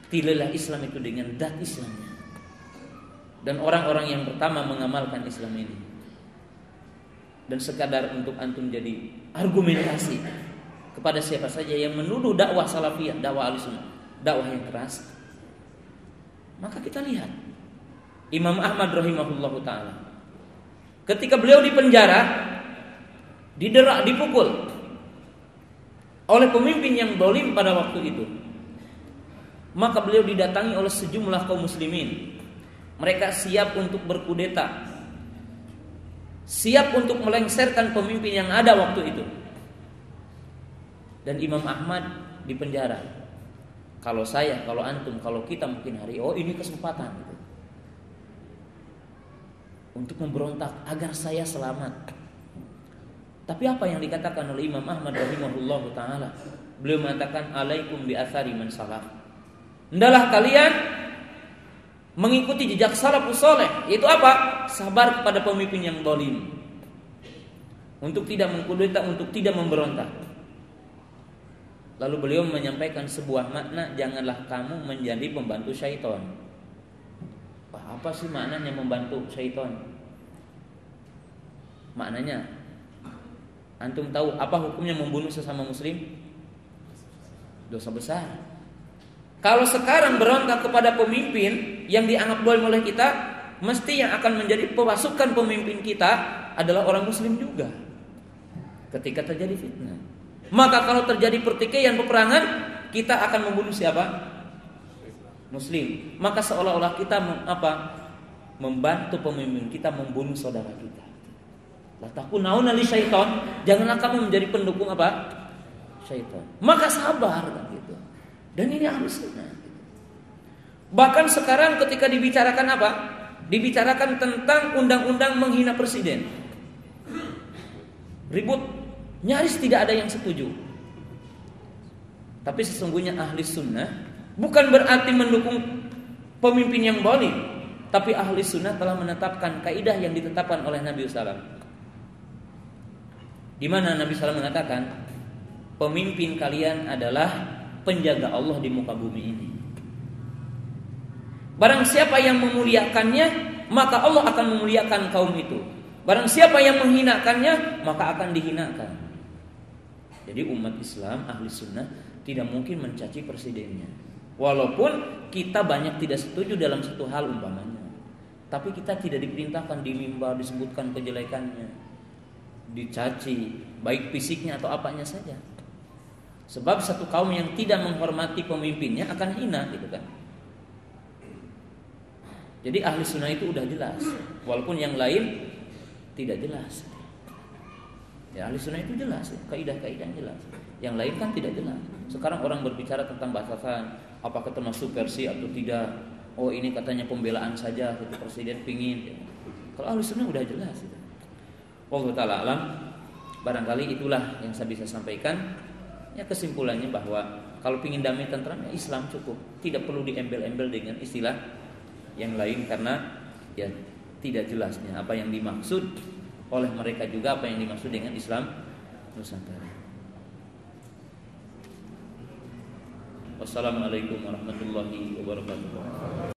S3: Tilailah Islam itu dengan zat Islamnya. Dan orang-orang yang pertama mengamalkan Islam ini. Dan sekadar untuk antum jadi argumentasi kepada siapa saja yang menuduh dakwah salafiyah, dakwah ahlussunnah, dakwah yang keras, maka kita lihat Imam Ahmad rahimahullahu taala, ketika beliau di penjara, diderak, dipukul oleh pemimpin yang zalim pada waktu itu, maka beliau didatangi oleh sejumlah kaum muslimin. Mereka siap untuk berkudeta, siap untuk melengsarkan pemimpin yang ada waktu itu. Dan Imam Ahmad di penjara. Kalau saya, kalau antum, kalau kita mungkin hari ini kesempatan gitu, untuk memberontak agar saya selamat. Tapi apa yang dikatakan oleh Imam Ahmad rahimahullahu taala? Beliau mengatakan alaikum bi athari man salaf. Hendaklah kalian mengikuti jejak salafus saleh, yaitu apa? Sabar kepada pemimpin yang zalim. Untuk tidak mengkudeta, untuk tidak memberontak. Lalu beliau menyampaikan sebuah makna, janganlah kamu menjadi pembantu syaitan. Apa sih maknanya membantu syaitan? Maknanya, antum tahu apa hukumnya membunuh sesama muslim? Dosa besar. Kalau sekarang berontak kepada pemimpin yang dianggap zalim oleh kita, mesti yang akan menjadi pasukan pemimpin kita adalah orang muslim juga. Ketika terjadi fitnah, maka kalau terjadi pertikaian, peperangan, kita akan membunuh siapa? Muslim. Maka seolah-olah kita membantu pemimpin kita membunuh saudara kita. La takunauna li syaitan, janganlah kamu menjadi pendukung apa? Syaitan. Maka sabar kan gitu. Dan ini harus sunnah. Bahkan sekarang ketika dibicarakan apa? Dibicarakan tentang undang-undang menghina presiden. Ribut, nyaris tidak ada yang setuju. Tapi sesungguhnya ahli sunnah bukan berarti mendukung pemimpin yang zalim, tapi ahli sunnah telah menetapkan kaidah yang ditetapkan oleh Nabi SAW. Di mana Nabi SAW mengatakan, pemimpin kalian adalah penjaga Allah di muka bumi ini. Barang siapa yang memuliakannya, maka Allah akan memuliakan kaum itu. Barang siapa yang menghinakannya, maka akan dihinakan. Jadi umat Islam, ahli sunnah tidak mungkin mencaci presidennya. Walaupun kita banyak tidak setuju dalam satu hal umpamanya, tapi kita tidak diperintahkan di mimbar disebutkan kejelekannya, dicaci, baik fisiknya atau apanya saja. Sebab satu kaum yang tidak menghormati pemimpinnya akan hina, gitu kan. Jadi ahli sunnah itu udah jelas, walaupun yang lain tidak jelas. Ya, ahli sunnah itu jelas, kaidah-kaidah jelas. Yang lain kan tidak jelas. Sekarang orang berbicara tentang batasan, apakah termasuk versi atau tidak. Oh ini katanya pembelaan saja, gitu, presiden pingin. Kalau ahli sunnah udah jelas. Gitu. Wallahu ta'ala alam. Barangkali itulah yang saya bisa sampaikan. Ya kesimpulannya bahwa kalau pingin damai tentram, ya Islam cukup. Tidak perlu diembel-embel dengan istilah yang lain karena ya tidak jelasnya apa yang dimaksud oleh mereka juga apa yang dimaksud dengan Islam Nusantara. Wassalamualaikum warahmatullahi wabarakatuh.